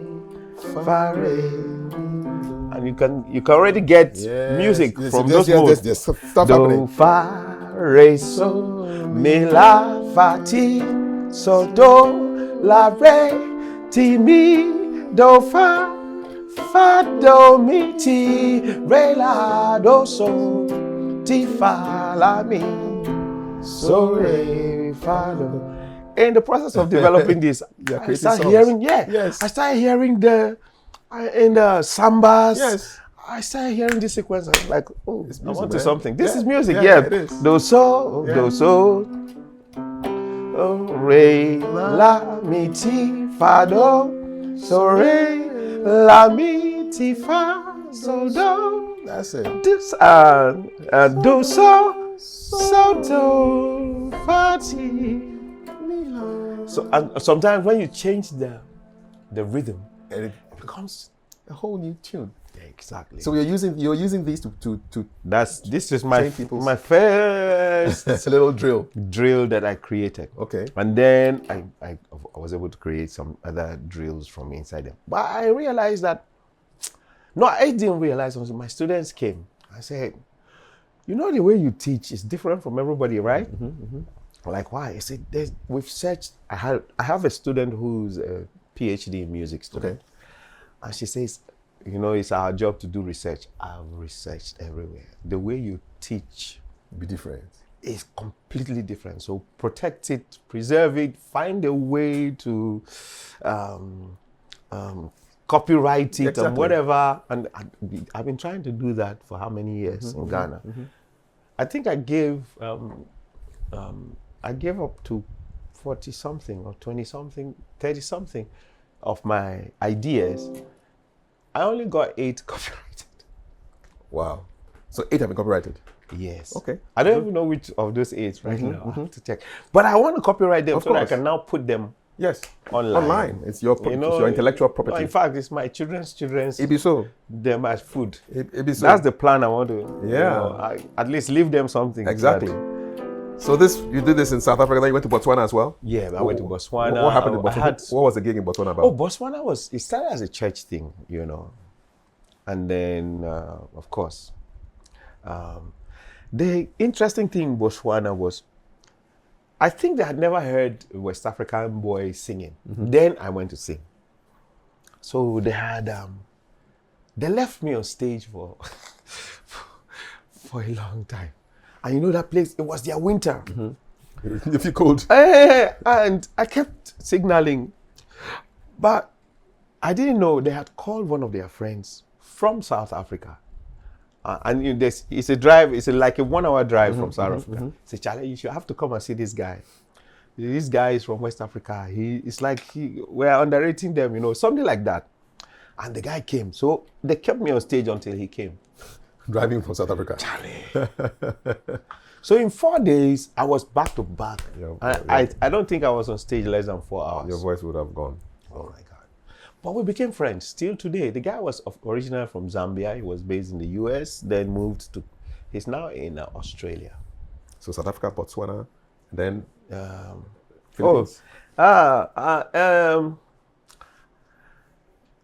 fa, re. And you can already get music from those modes. Stop happening. Do, fa, re, sol, mi, la, fa, ti, sol, do, la, re, ti, mi, do, fa, do, mi, ti, re, la, do, sol, ti, fa, la, mi, so, re, fa, do. In the process of developing this, I started hearing, I started hearing in the sambas. Yes. I started hearing this sequence. I was like, oh, It's I music, want to man. something. This is music, it is. Do so, re, la, mi, ti, fa, do, so, re, la, mi, ti, fa, so, do. That's it. This do so, do, fa, ti. So and sometimes when you change the rhythm, And it becomes a whole new tune. exactly. So you're using these to This is my train people's- my first it's a little drill. drill that I created. Okay. And then I was able to create some other drills from inside them. But I realized that I didn't realize until my students came. I said, the way you teach is different from everybody, right? Like, why? I said, we've searched. I have a student who's a PhD in music student. Okay. And she says, you know, it's our job to do research. I've researched everywhere. The way you teach Be different. is completely different. So protect it, preserve it, find a way to copyright it and whatever. And I've been trying to do that for how many years in Ghana? I think I gave up to 40 something or 20 something, 30 something of my ideas. I only got 8 copyrighted. Wow. So 8 have been copyrighted? Yes. Okay. I don't even know which of those 8 right now. I have to check. But I want to copyright them so that I can now put them online. It's your property, it's your intellectual property. No, in fact, it's my children's. It be so. They're my food. It be so. That's the plan I want to, at least leave them something. Exactly. So you did this in South Africa, then you went to Botswana as well? Yeah, I went to Botswana. What happened in Botswana? What was the gig in Botswana about? Oh, Botswana it started as a church thing, you know. And then, of course, the interesting thing in Botswana was, I think they had never heard West African boys singing. Then I went to sing. So they had, they left me on stage for a long time. And you know that place, it was their winter. If you could. And I kept signaling, but I didn't know they had called one of their friends from South Africa. And it's a drive, it's like a 1-hour drive from South Africa. Say, Charlie, you should have to come and see this guy. This guy is from West Africa. It's like we're underrating them, you know, something like that. And the guy came. So they kept me on stage until he came. Driving from South Africa. Charlie. So in 4 days, I was back to back. I don't think I was on stage less than 4 hours. Your voice would have gone. Oh my God. But we became friends still today. The guy was originally from Zambia. He was based in the US, then he's now in Australia. So South Africa, Botswana, and then Philippines.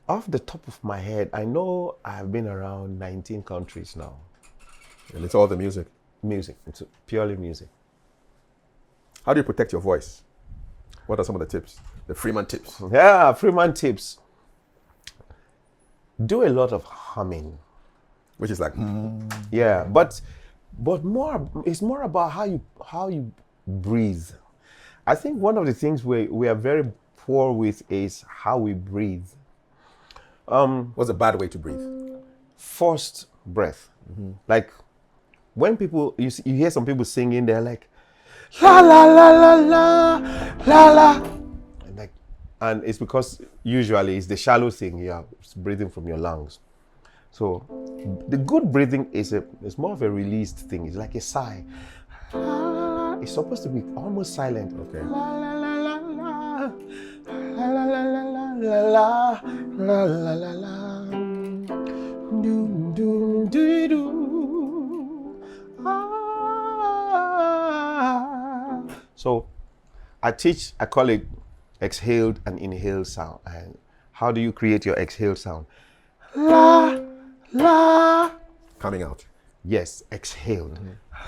Off the top of my head, I know I've been around 19 countries now. And it's all the music? Music. It's purely music. How do you protect your voice? What are some of the tips? The Freeman tips? Yeah, Freeman tips. Do a lot of humming. Which is like... Yeah, but it's more about how you breathe. I think one of the things we are very poor with is how we breathe. What's a bad way to breathe? Forced breath. Like when you hear some people singing, they're like, la la la la la la la, and it's because usually it's the shallow thing. You're breathing from your lungs. So the good breathing is more of a released thing. It's like a sigh. It's supposed to be almost silent. Okay. La la la la la la la la la la la la la la. Do do do do. So I call it exhaled and inhaled sound. And how do you create your exhaled sound? La, la. Coming out. Yes, exhaled.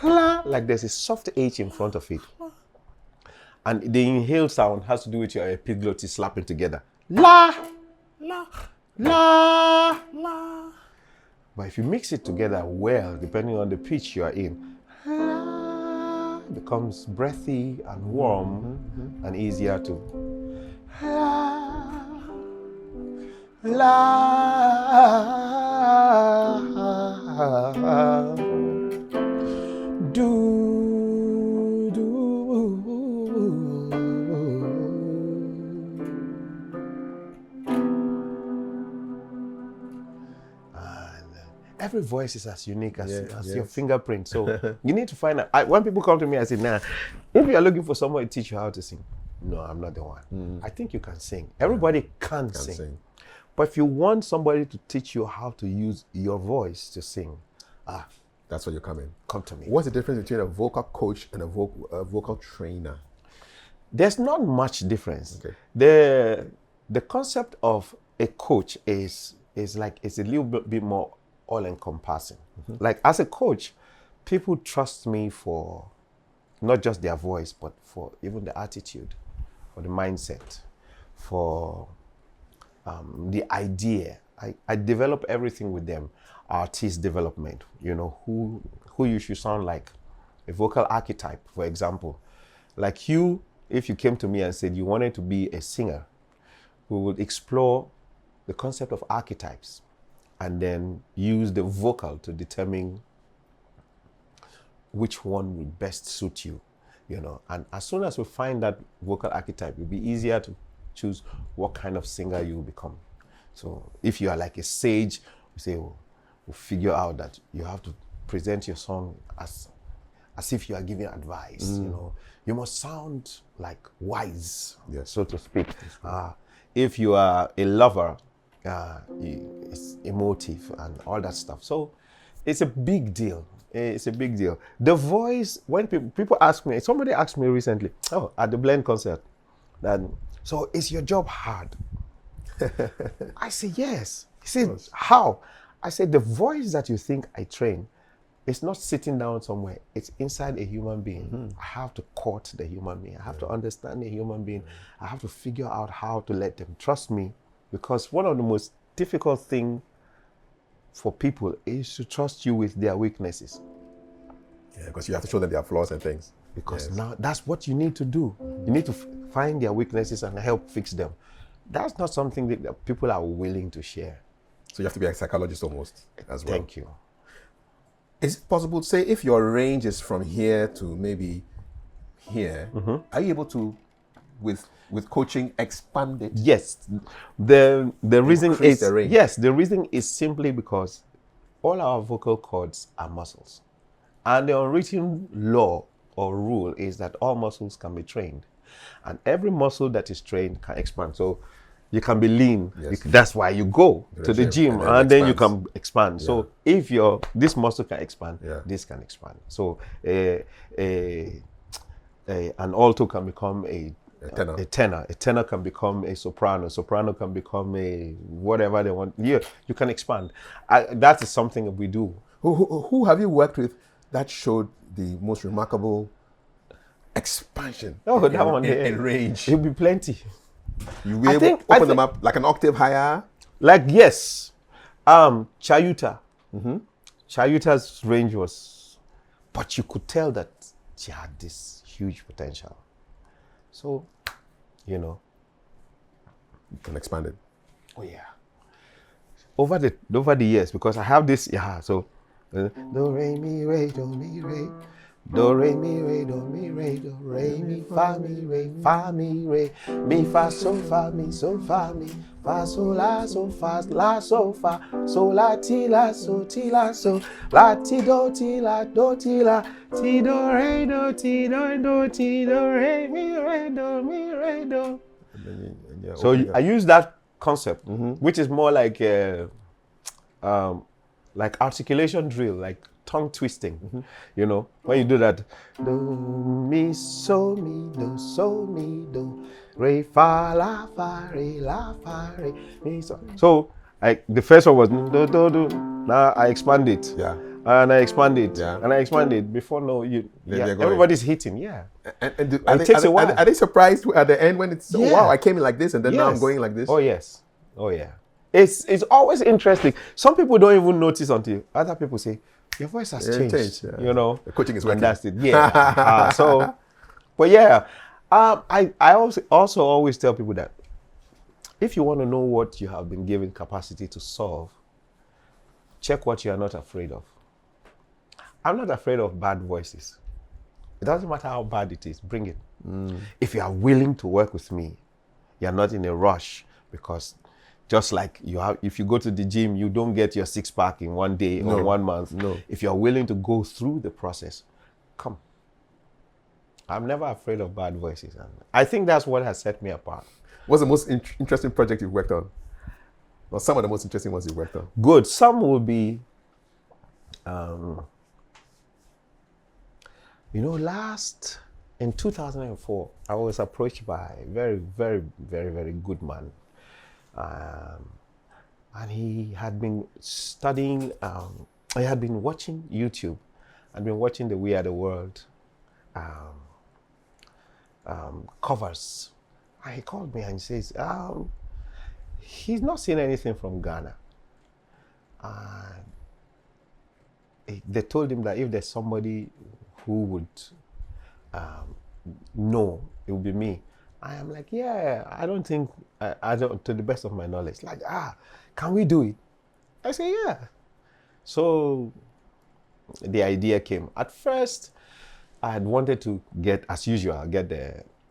La, like there's a soft H in front of it. And the inhaled sound has to do with your epiglottis slapping together. La, la, la, la. But if you mix it together well, depending on the pitch you are in, la, becomes breathy and warm and easier to. La, la, do. Every voice is as unique as your fingerprint. So you need to find out. When people come to me, I say, nah, if you are looking for someone to teach you how to sing, no, I'm not the one. I think you can sing. Everybody can sing. But if you want somebody to teach you how to use your voice to sing, that's where you come in. Come to me. What's the difference between a vocal coach and a vocal trainer? There's not much difference. Okay. The concept of a coach is like it's a little bit more all-encompassing. Like as a coach, people trust me for not just their voice, but for even the attitude, for the mindset, for the idea. I develop everything with them. Artist development, who you should sound like. A vocal archetype, for example. Like you, if you came to me and said you wanted to be a singer, we would explore the concept of archetypes and then use the vocal to determine which one will best suit you, And as soon as we find that vocal archetype, it'll be easier to choose what kind of singer you will become. So if you are like a sage, we say, we'll figure out that you have to present your song as if you are giving advice, You must sound like wise, so to speak. If you are a lover, it's emotive and all that stuff. So it's a big deal. It's a big deal. The voice, when people ask me, somebody asked me recently, at the Blend concert, so is your job hard? I say, yes. He said, how? I said, the voice that you think I train, it's not sitting down somewhere. It's inside a human being. I have to court the human being. I have to understand the human being. I have to figure out how to let them trust me, because one of the most difficult things for people is to trust you with their weaknesses. Yeah, because you have to show them their flaws and things. Because now that's what you need to do. You need to find their weaknesses and help fix them. That's not something that people are willing to share. So you have to be a psychologist almost as well. Thank you. Is it possible to say if your range is from here to maybe here, are you able to, with coaching, expand it? Yes. The reason is the range. Yes, the reason is simply because all our vocal cords are muscles. And the unwritten law or rule is that all muscles can be trained. And every muscle that is trained can expand. So you can be lean. Yes. That's why you go to the gym and then you can expand. Yeah. So if this muscle can expand, this can expand. So an alto can become a tenor. A tenor can become a soprano. Soprano can become a whatever they want. Yeah, you can expand. That is something that we do. Who have you worked with that showed the most remarkable expansion? In range. It'll be plenty. You will open them up like an octave higher? Like, yes. Chayuta. Chayuta's range was, but you could tell that she had this huge potential. So, You can expand it. Oh yeah. Over the years, because I have this, so do re mi re do mi re. Do re mi re do mi re do re mi fa mi re mi fa so fa mi fa so la so fa so la ti la so la ti do la ti do re do ti do re mi re do. So I use that concept, which is more like articulation drill, like tongue twisting. When you do that, do mi so mi do re fa la re mi so. So the first one was do. Now I expand it. Yeah. And I expand it. Yeah. And I expand it. Before everybody's hitting. Yeah. And it takes a while. Are they surprised at the end when it's wow, I came in like this and then now I'm going like this? Oh yes. Oh yeah. It's always interesting. Some people don't even notice until other people say, your voice has changed. The coaching is working. And that's it. Yeah. But yeah, I also always tell people that if you want to know what you have been given capacity to solve, check what you are not afraid of. I'm not afraid of bad voices. It doesn't matter how bad it is, bring it. If you are willing to work with me, you're not in a rush, because just like if you go to the gym, you don't get your six-pack in one day or 1 month. No. If you're willing to go through the process, come. I'm never afraid of bad voices. And I think that's what has set me apart. What's the most interesting project you've worked on? Or some of the most interesting ones you've worked on? Good. Some will be, in 2004, I was approached by a very, very, very, very good man. And he had been studying, he had been watching YouTube, and been watching the We Are the World covers. And he called me and he says, he's not seen anything from Ghana. And they told him that if there's somebody who would know, it would be me. I am like, yeah, I don't think, I don't, to the best of my knowledge, like, can we do it? I say, yeah. So the idea came. At first, I had wanted to get, as usual,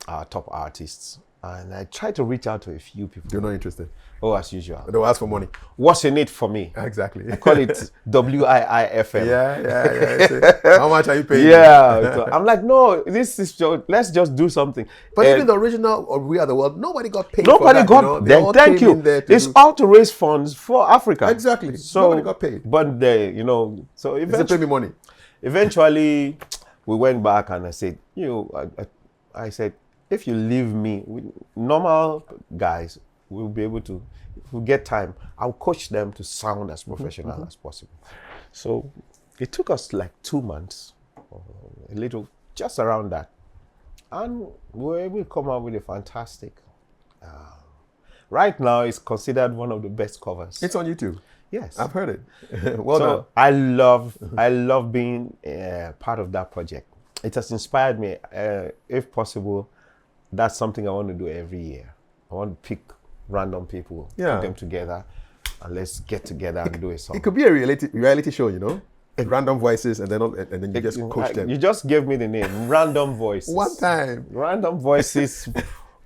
our top artists. And I tried to reach out to a few people. They're not interested. Oh, as usual. They'll ask for money. What's in it for me? Exactly. I call it WIIFM. Yeah. How much are you paying? Yeah. So I'm like, no, this is let's just do something. But even the original or We Are the World, nobody got paid. Nobody for that, got. They all thank came you. in there It's all to raise funds for Africa. Exactly. So nobody got paid. But they, so They pay me money. Eventually, we went back and I said, I said, if you leave me, normal guys will be able to, if we get time, I'll coach them to sound as professional as possible. So it took us like 2 months, a little, just around that. And we were able to come up with a fantastic, right now it's considered one of the best covers. It's on YouTube. Yes. I've heard it. Well done. I love being part of that project. It has inspired me. If possible, that's something I want to do every year. I want to pick random people, put them together, and let's get together and do a song. It could be a reality show, Random voices, and then you just coach them. You just gave me the name, Random Voices. One time. Random Voices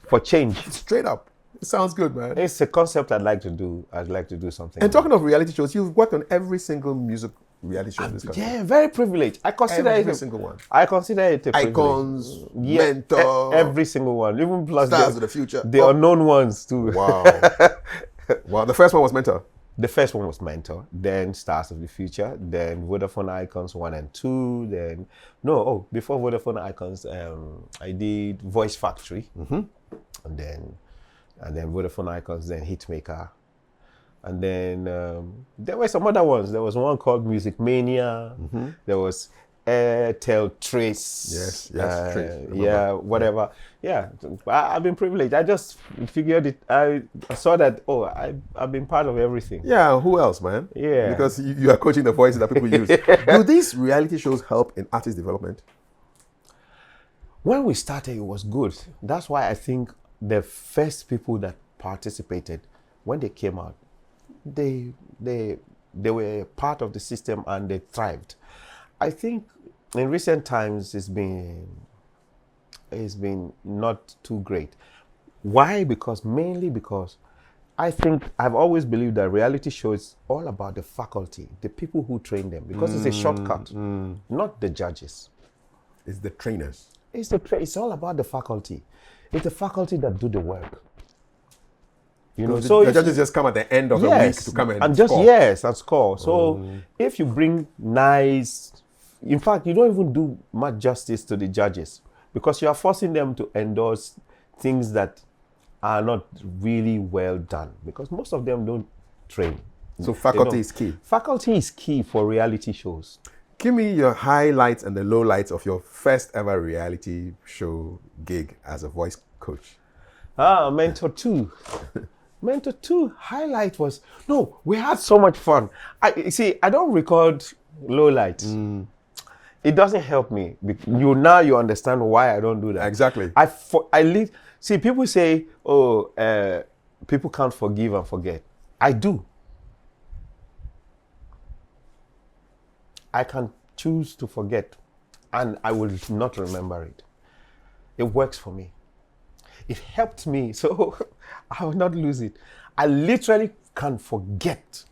for change. Straight up. It sounds good, man. It's a concept I'd like to do. I'd like to do something. And talking of reality shows, you've worked on every single music reality show in this country. Yeah, very privileged. I consider every single one. I consider it a privilege. Icons, Mentor, every single one, even plus Stars of the Future, the unknown ones too. Wow, wow. The first one was Mentor. The first one was Mentor, then Stars of the Future, then Vodafone Icons 1 and 2, then before Vodafone Icons, I did Voice Factory, and then Vodafone Icons, then Hitmaker. And then there were some other ones. There was one called Music Mania. There was Airtel Trace. Yes, Trace. Yeah, whatever. Yeah, I've been privileged. I just figured it. I saw that, I've been part of everything. Yeah, who else, man? Yeah. Because you are coaching the voices that people use. Do these reality shows help in artist development? When we started, it was good. That's why I think the first people that participated, when they came out, they were part of the system and they thrived. I think in recent times it's been not too great. Why? Mainly because I think I've always believed that reality show is all about the faculty, the people who train them, because it's a shortcut, not the judges. It's the trainers. It's all about the faculty. It's the faculty that do the work. So the judges just come at the end of the week to come and score. And score. So if you bring in fact, you don't even do much justice to the judges, because you are forcing them to endorse things that are not really well done, because most of them don't train. So faculty is key. Faculty is key for reality shows. Give me your highlights and the lowlights of your first ever reality show gig as a voice coach. Mentor 2. Mentor 2 highlight was, we had so much fun. I don't record lowlights. It doesn't help me. You understand why I don't do that. Exactly. People say, people can't forgive and forget. I do. I can choose to forget, and I will not remember it. It works for me. It helped me, so I will not lose it. I literally can forget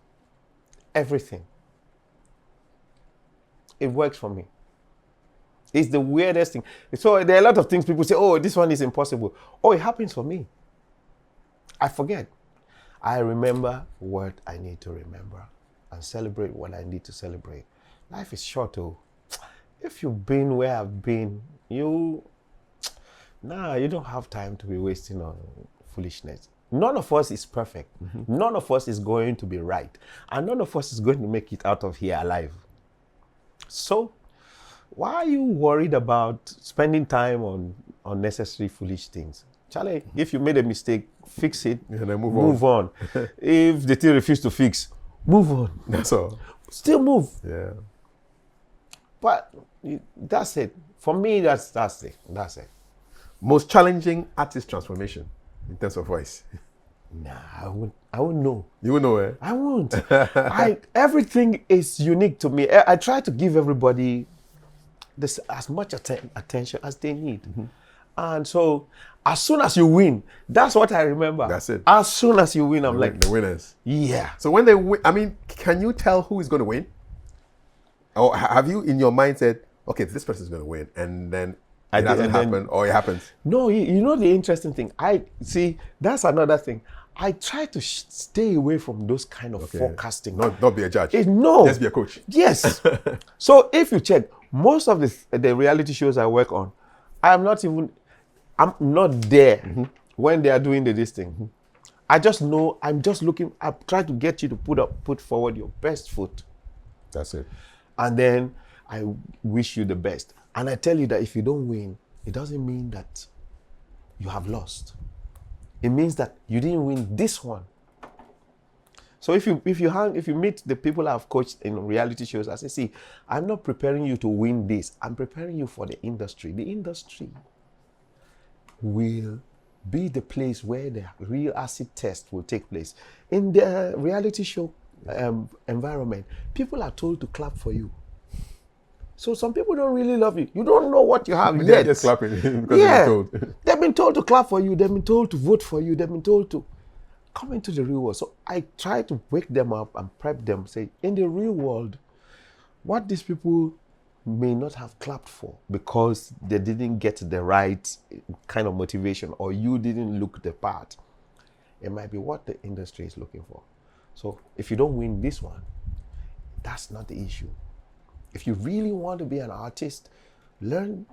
everything. It works for me. It's the weirdest thing. So there are a lot of things people say, this one is impossible. It happens for me. I forget. I remember what I need to remember and celebrate what I need to celebrate. Life is short, If you've been where I've been, you don't have time to be wasting on foolishness. None of us is perfect. None of us is going to be right. And none of us is going to make it out of here alive. So, why are you worried about spending time on unnecessary foolish things? Charlie, if you made a mistake, fix it, And then move move on. If the thing refuse to fix, move on. That's all. Still move. Yeah. But that's it. For me, that's it. That's it. Most challenging artist transformation in terms of voice. Nah, I won't know. You will know, eh? I won't. Everything is unique to me. I try to give everybody this as much attention as they need. And so, as soon as you win, that's what I remember. That's it. As soon as you win, I'm like, the winners. yeah. So when they win, I mean, can you tell who is going to win? Or have you in your mind said, okay, this person is going to win, and then it doesn't happen, or it happens? No, you know the interesting thing. I see. That's another thing. I try to stay away from those kind of forecasting. Not be a judge. No. Just be a coach. Yes. So if you check, most of the reality shows I work on, I'm not there when they are doing this thing. I just know, I'm just looking, I try to get you to put forward your best foot. That's it. And then I wish you the best. And I tell you that if you don't win, it doesn't mean that you have lost. It means that you didn't win this one. So if you meet the people I've coached in reality shows, I say, see, I'm not preparing you to win this. I'm preparing you for the industry. The industry will be the place where the real acid test will take place. In the reality show environment, people are told to clap for you. So some people don't really love you. You don't know what you have yet. They're just clapping because they've been told. They've been told to clap for you. They've been told to vote for you. They've been told to come into the real world. So I try to wake them up and prep them. Say, in the real world, what these people may not have clapped for because they didn't get the right kind of motivation, or you didn't look the part. It might be what the industry is looking for. So if you don't win this one, that's not the issue. If you really want to be an artist, learn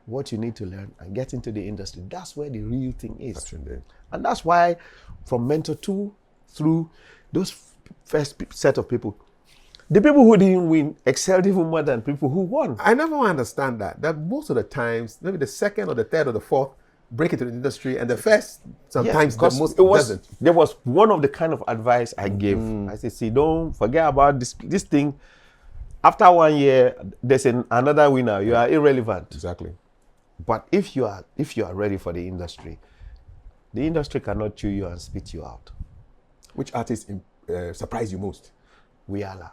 what you need to learn and get into the industry. That's where the real thing is. That's indeed. And that's why from Mentor 2 through those first set of people, the people who didn't win excelled even more than people who won. I never understand that. That most of the times, maybe the second or the third or the fourth break into the industry, and the first sometimes the most doesn't. There was one of the kind of advice I gave. I said, see, don't forget about this thing. After 1 year, there's another winner. You are irrelevant. Exactly. But if you are ready for the industry cannot chew you and spit you out. Which artist surprised you most? Wiyala.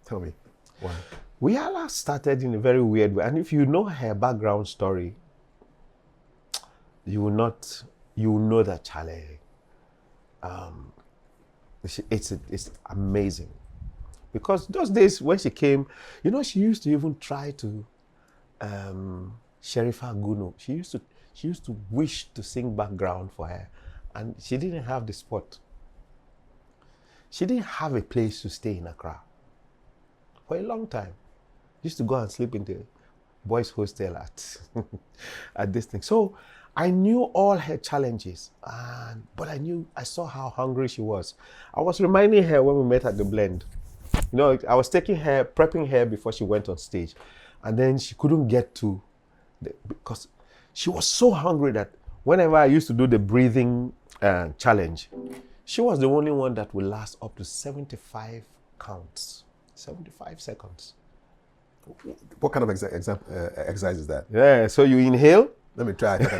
Tell me. Why? Wiyala started in a very weird way. And if you know her background story, you will know that Charlie. It's amazing. Because those days when she came, she used to even try to Sherifa Gunu. She used to wish to sing background for her. And she didn't have the spot. She didn't have a place to stay in Accra for a long time. Used to go and sleep in the boys' hostel at this thing. So I knew all her challenges, but I saw how hungry she was. I was reminding her when we met at the Blend. I was prepping her before she went on stage, and then she couldn't get to, because she was so hungry that whenever I used to do the breathing challenge, she was the only one that would last up to 75 counts, 75 seconds. What kind of exercise is that? Yeah, so you inhale. Let me try. If I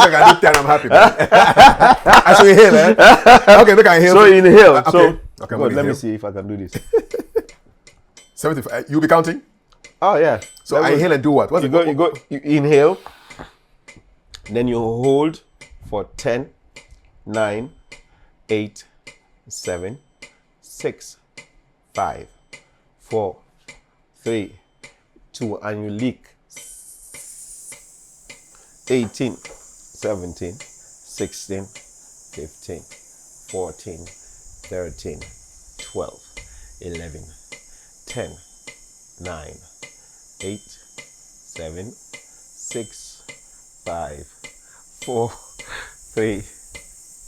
can do 10, I'm happy. I should inhale, eh? Okay, look, I inhale. So inhale. Okay. Good, let me see if I can do this. 75. You'll be counting? Oh, yeah. So I inhale and do what? You inhale. Then you hold for 10, 9, 8, 7, 6, 5, 4, 3, 2, and you leak. 18, 17, 16, 15, 14, 13, 12, 11, 10, 9, 8, 7, 6, 5, 4, 3,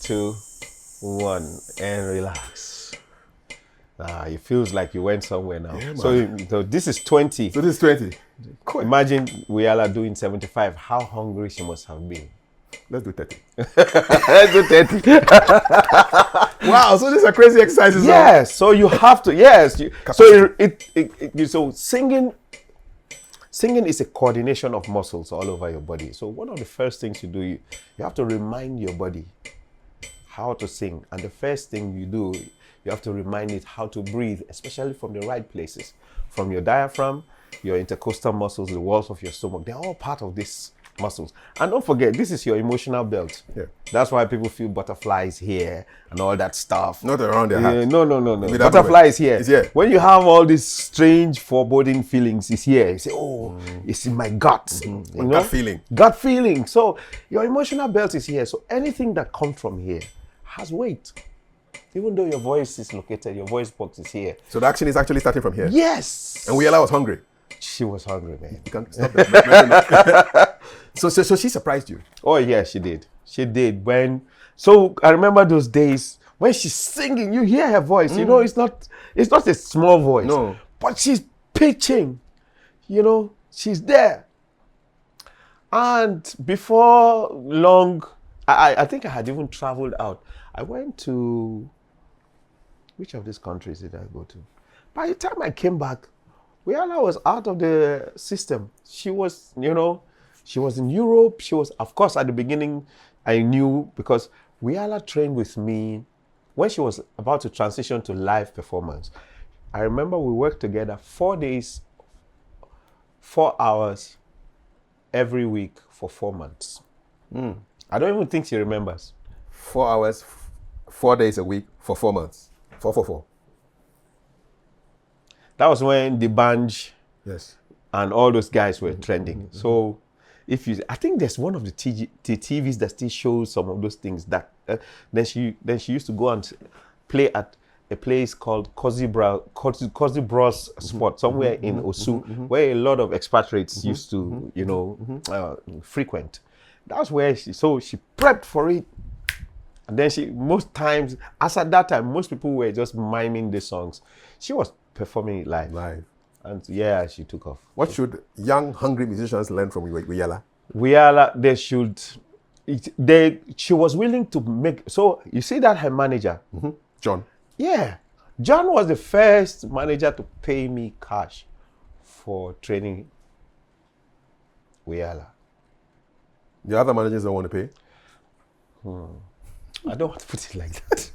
2, 1, and relax. It feels like you went somewhere now. Yeah, so this is 20. So this is 20. Cool. Imagine Wiyala doing 75. How hungry she must have been. Let's do 30. Let's do 30. Wow, so these are crazy exercises. Yes, so you have to, yes. So singing is a coordination of muscles all over your body. So one of the first things you do, you have to remind your body how to sing. And the first thing you do, you have to remind it how to breathe, especially from the right places. From your diaphragm, your intercostal muscles, the walls of your stomach, they're all part of these muscles. And don't forget, this is your emotional belt. Yeah. That's why people feel butterflies here and all that stuff. Not around their heart. No. Butterfly is here. It's here. When you have all these strange foreboding feelings, it's here. You say, oh, it's in my gut. You know? Gut feeling. Gut feeling. So your emotional belt is here. So anything that comes from here has weight. Even though your voice is located, your voice box is here. So the action is actually starting from here. Yes. And Wiyala was hungry. She was hungry, man. You can't stop that. So she surprised you. Oh yeah, she did. She did. So I remember those days when she's singing, you hear her voice. You know, it's not a small voice. No. But she's pitching. You know, she's there. And before long, I think I had even traveled out. I went to, which of these countries did I go to? By the time I came back, Wiyala was out of the system. She was, she was in Europe. She was, of course, at the beginning, I knew because Wiyala trained with me when she was about to transition to live performance. I remember we worked together 4 days, 4 hours every week for 4 months. I don't even think she remembers. 4 hours, 4 days a week for 4 months. 4. That was when the Banj Yes. and all those guys were trending. So I think there's one of the TVs that still shows some of those things that then she used to go and play at a place called Cozy Bros Spot somewhere in Osu, where a lot of expatriates used to, frequent. That's where she prepped for it. And then most times, as at that time, most people were just miming the songs. She was performing it live. And yeah, she took off. What should young, hungry musicians learn from Wiyala? She was willing to make, so you see that her manager? John. Yeah. John was the first manager to pay me cash for training Wiyala. The other managers don't want to pay? I don't want to put it like that.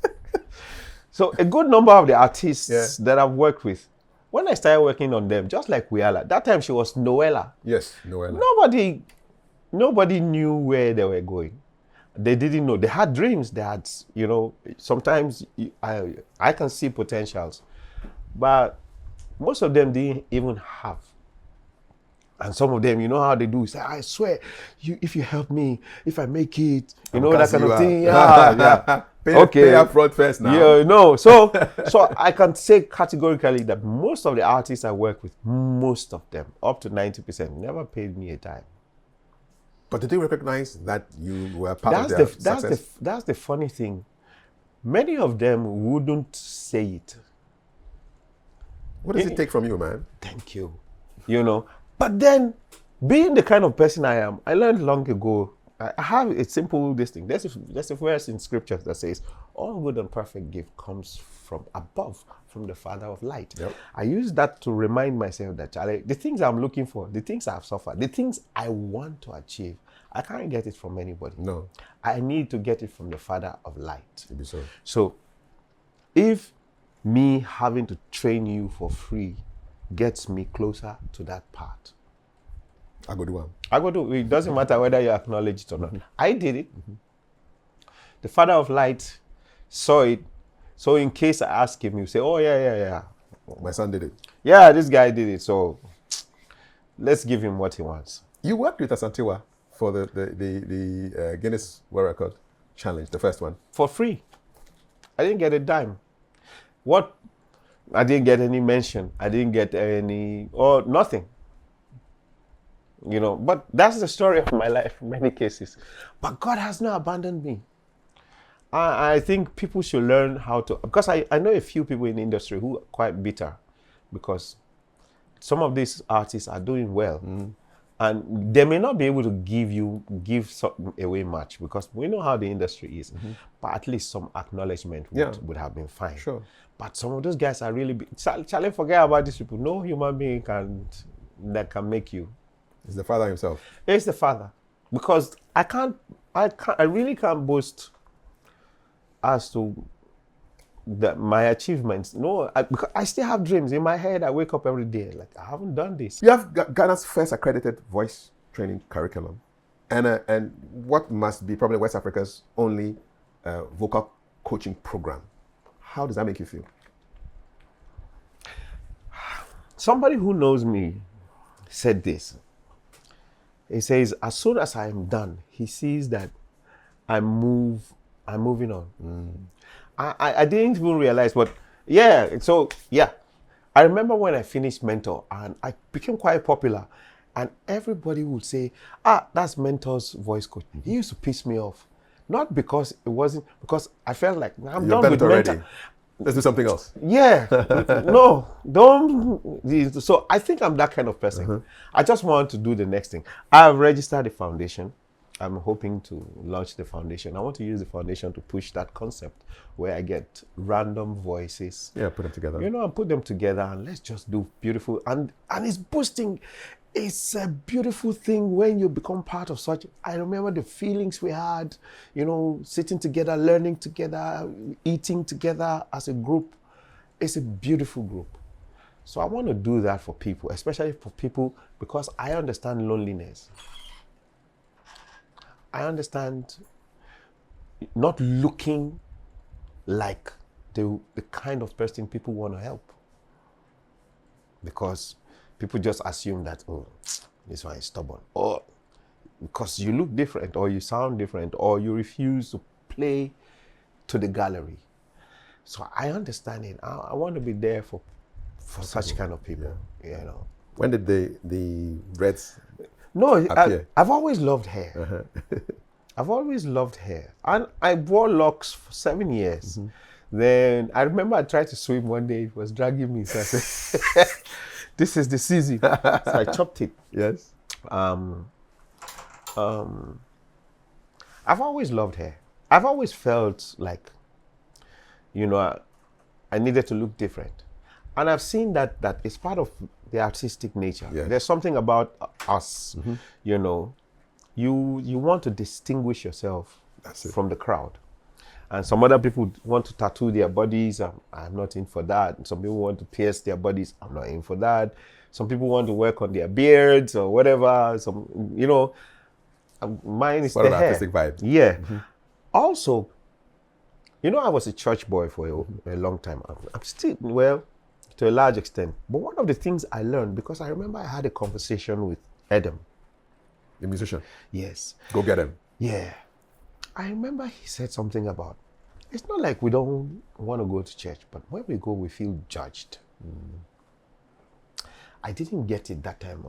So a good number of the artists that I've worked with, when I started working on them, just like Wiyala, that time she was Noella. Yes, Noella. Nobody knew where they were going. They didn't know. They had dreams. They had, sometimes I can see potentials, but most of them didn't even have. And some of them, you know how they do, say, I swear, if you help me, if I make it, that kind of thing. Yeah. Pay up front first now. Yeah, no. So I can say categorically that most of the artists I work with, most of them, up to 90%, never paid me a dime. But did they recognize that you were part of their success? That's the funny thing. Many of them wouldn't say it. What does it take from you, man? Thank you. But then, being the kind of person I am, I learned long ago, I have a simple thing. There's a verse in scripture that says, all good and perfect gift comes from above, from the Father of light. Yep. I use that to remind myself that the things I'm looking for, the things I've suffered, the things I want to achieve, I can't get it from anybody. No. I need to get it from the Father of light. Maybe so. So, if me having to train you for free gets me closer to that part, I go do one. It doesn't matter whether you acknowledge it or not. I did it. The Father of light saw it. So in case I ask him, he'll say, oh, yeah. My son did it. Yeah, this guy did it. So let's give him what he wants. You worked with Asantewa for the Guinness World Record Challenge, the first one. For free. I didn't get a dime. I didn't get any mention. I didn't get nothing. But that's the story of my life in many cases. But God has not abandoned me. I think people should learn how to, because I know a few people in the industry who are quite bitter because some of these artists are doing well. And they may not be able to give something away much because we know how the industry is. But at least some acknowledgement would have been fine. Sure. But some of those guys are really big. Charlie, forget about these people. No human being that can make you. It's the father himself. It's the father. Because I really can't boast as to my achievements. No, because I still have dreams in my head. I wake up every day like I haven't done this. You have Ghana's first accredited voice training curriculum, and what must be probably West Africa's only vocal coaching program. How does that make you feel? Somebody who knows me said this. He says, as soon as I am done, he sees that I'm moving on. I didn't even realize, but I remember when I finished Mentor and I became quite popular, and everybody would say, that's Mentor's voice coach. He used to piss me off. Not because because I felt like I'm You've done done with it already. Mentor. Let's do something else. Yeah, no, don't. So I think I'm that kind of person. I just want to do the next thing. I've registered the foundation. I'm hoping to launch the foundation. I want to use the foundation to push that concept where I get random voices. Yeah, put them together. And put them together and let's just do beautiful. And it's boosting. It's a beautiful thing when you become part of such. I remember the feelings we had, sitting together, learning together, eating together as a group. It's a beautiful group. So I want to do that for people, especially for people, because I understand loneliness. I understand not looking like the kind of person people want to help. Because people just assume that, this one is stubborn. Or because you look different, or you sound different, or you refuse to play to the gallery. So I understand it. I want to be there for such kind of people, When did the Reds appear? I've always loved hair. I've always loved hair. And I wore locks for 7 years. Then I remember I tried to swim one day. It was dragging me. So I said, this is the season. So I chopped it. Yes. I've always loved hair. I've always felt like, I needed to look different. And I've seen that it's part of the artistic nature. Yes. There's something about us, you want to distinguish yourself from the crowd. And some other people want to tattoo their bodies. I'm not in for that. And some people want to pierce their bodies. I'm not in for that. Some people want to work on their beards or whatever. Mine is the hair. Artistic vibe. Yeah. Also, I was a church boy for a long time. I'm still, to a large extent. But one of the things I learned, because I remember I had a conversation with Adam. The musician? Yes. Go get him. Yeah. I remember he said something about, it's not like we don't want to go to church, but when we go, we feel judged. I didn't get it that time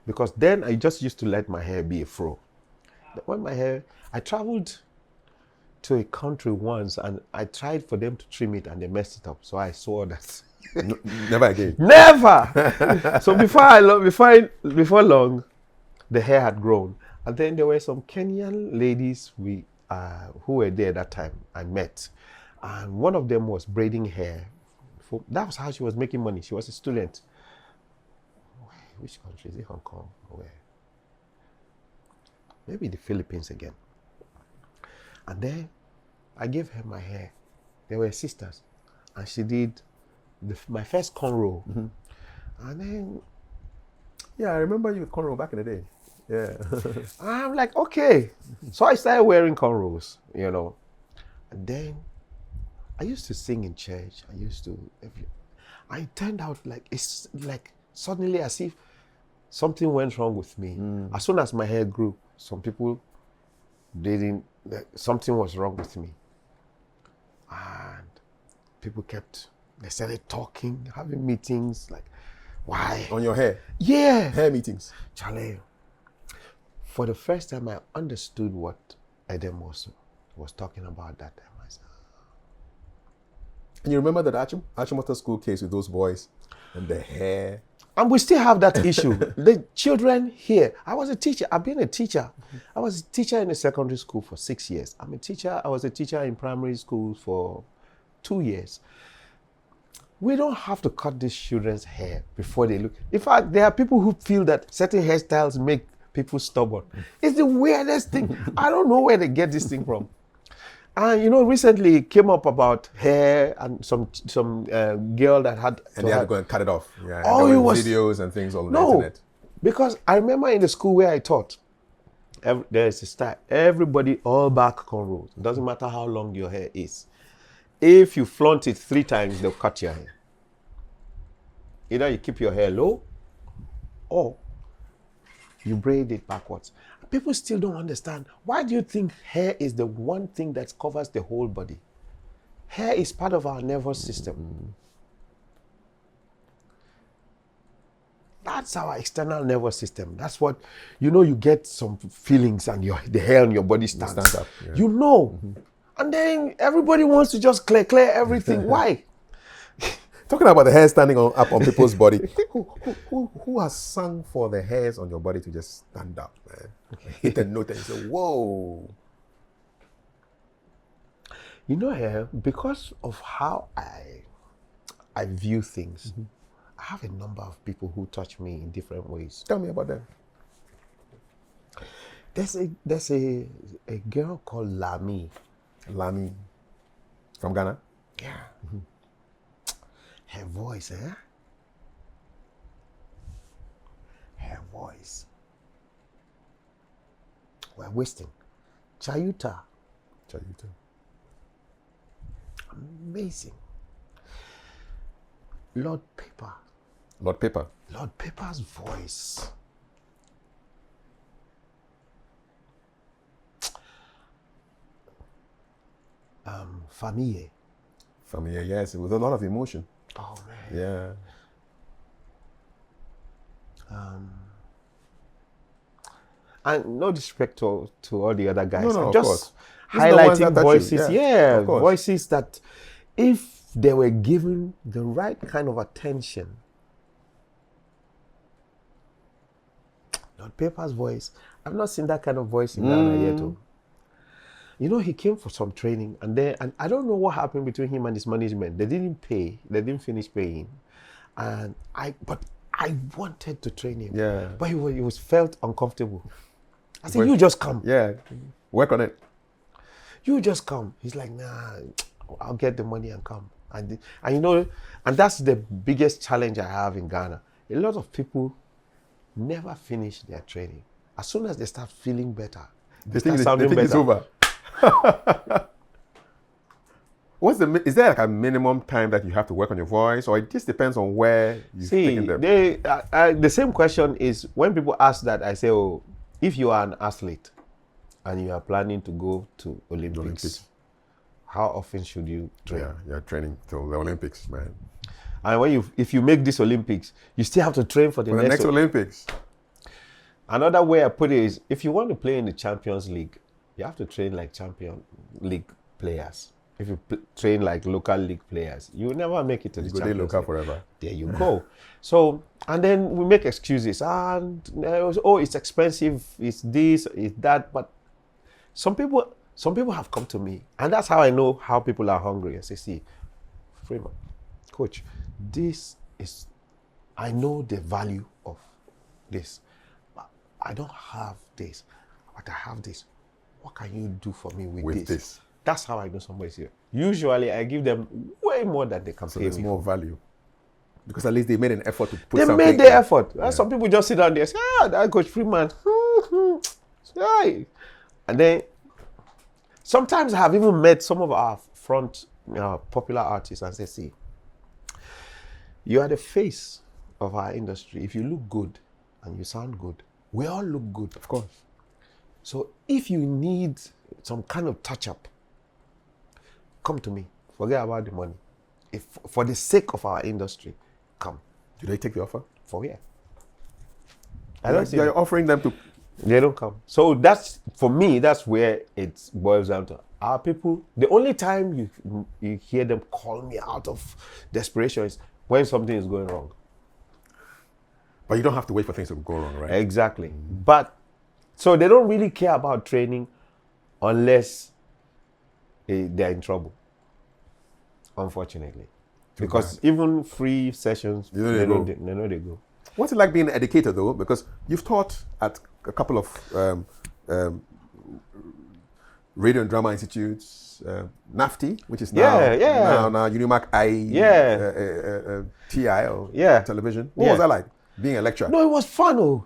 because then I just used to let my hair be a fro. I traveled to a country once and I tried for them to trim it and they messed it up. So I saw that. Never again. Never! So before long, the hair had grown. And then there were some Kenyan ladies who were there that time I met. And one of them was braiding hair. That was how she was making money. She was a student. Which country? Is it Hong Kong? Where? Maybe the Philippines again. And then I gave her my hair. They were sisters. And she did my first cornrow. And then... Yeah, I remember you with cornrow back in the day. Yeah. I'm like, okay. So I started wearing cornrows, And then I used to sing in church. I turned out like, it's like suddenly as if something went wrong with me. As soon as my hair grew, some people something was wrong with me. And people they started talking, having meetings, like, why? On your hair? Yeah. Hair meetings? Charlie. For the first time, I understood what Adam was talking about that time. I said, and you remember that Achimota school case with those boys and the hair? And we still have that issue. The children here, I was a teacher. I've been a teacher. I was a teacher in a secondary school for 6 years. I was a teacher in primary school for 2 years. We don't have to cut these children's hair before they look. In fact, there are people who feel that certain hairstyles make people stubborn. It's the weirdest thing. I don't know where they get this thing from. And recently it came up about hair and some girl that had. And they had to go and cut it off. Yeah. Oh, there it were was videos and things on the no, internet. because I remember in the school where I taught, there's a style. Everybody all back cornrows. It doesn't matter how long your hair is. If you flaunt it 3 times, they'll cut your hair. Either you keep your hair low, or you braid it backwards. People still don't understand. Why do you think hair is the one thing that covers the whole body? Hair is part of our nervous system. That's our external nervous system. That's what, you get some feelings and the hair on your body stands up. Yeah. And then everybody wants to just clear everything. Why? Talking about the hair standing up on people's body, who has sung for the hairs on your body to just stand up, man? Hit a note and say, whoa. Because of how I view things, I have a number of people who touch me in different ways. Tell me about that. There's a girl called Lami. Lami. From Ghana? Yeah. Her voice, Her voice. We're wasting. Chayuta. Amazing. Lord Pepper's voice. Famille, yes, with a lot of emotion. Oh man. Yeah. And no disrespect to all the other guys. No, I'm just of course. highlighting voices. Yeah, of course. Voices that if they were given the right kind of attention. Lord Pepper's voice. I've not seen that kind of voice in Ghana yet. He came for some training and I don't know what happened between him and his management. They didn't pay. They didn't finish paying. But I wanted to train him. Yeah. But he was felt uncomfortable. I said, you just come. Yeah. Work on it. You just come. He's like, nah, I'll get the money and come. And that's the biggest challenge I have in Ghana. A lot of people never finish their training. As soon as they start feeling better, they start sounding better. It's over. Is there like a minimum time that you have to work on your voice, or it just depends on where you've taken them? The same question is when people ask that, I say, if you are an athlete and you are planning to go to Olympics, how often should you train? Yeah, you're training till the Olympics, man. And if you make this Olympics, you still have to train for the next Olympics. Another way I put it is, if you want to play in the Champions League, you have to train like Champions League players. If you train like local league players, you will never make it to the Champions League. Local forever. There you go. So, and then we make excuses. It's expensive. It's this, it's that. But some people have come to me, and that's how I know how people are hungry. I say, see, Freeman, coach, I know the value of this. But I don't have this, but I have this. What can you do for me with this? That's how I know somebody's here. Usually, I give them way more than they can pay me. So there's more value. Because at least they made an effort to put something. They made the effort. Yeah. Some people just sit down there and say, that Coach Freeman. And then, sometimes I have even met some of our front popular artists and say, see, you are the face of our industry. If you look good and you sound good, we all look good. Of course. So if you need some kind of touch-up, come to me. Forget about the money. If for the sake of our industry, come. Do they take the offer? For where? You're offering them to... They don't come. So that's, for me, that's where it boils down to. Our people, the only time you hear them call me out of desperation is when something is going wrong. But you don't have to wait for things to go wrong, right? Exactly. But so they don't really care about training unless they're in trouble, unfortunately. Because even free sessions, they know they go. What's it like being an educator, though? Because you've taught at a couple of radio and drama institutes, NAFTI, which is now Unimac TI or television. What was that like, being a lecturer? No, it was fun. Oh.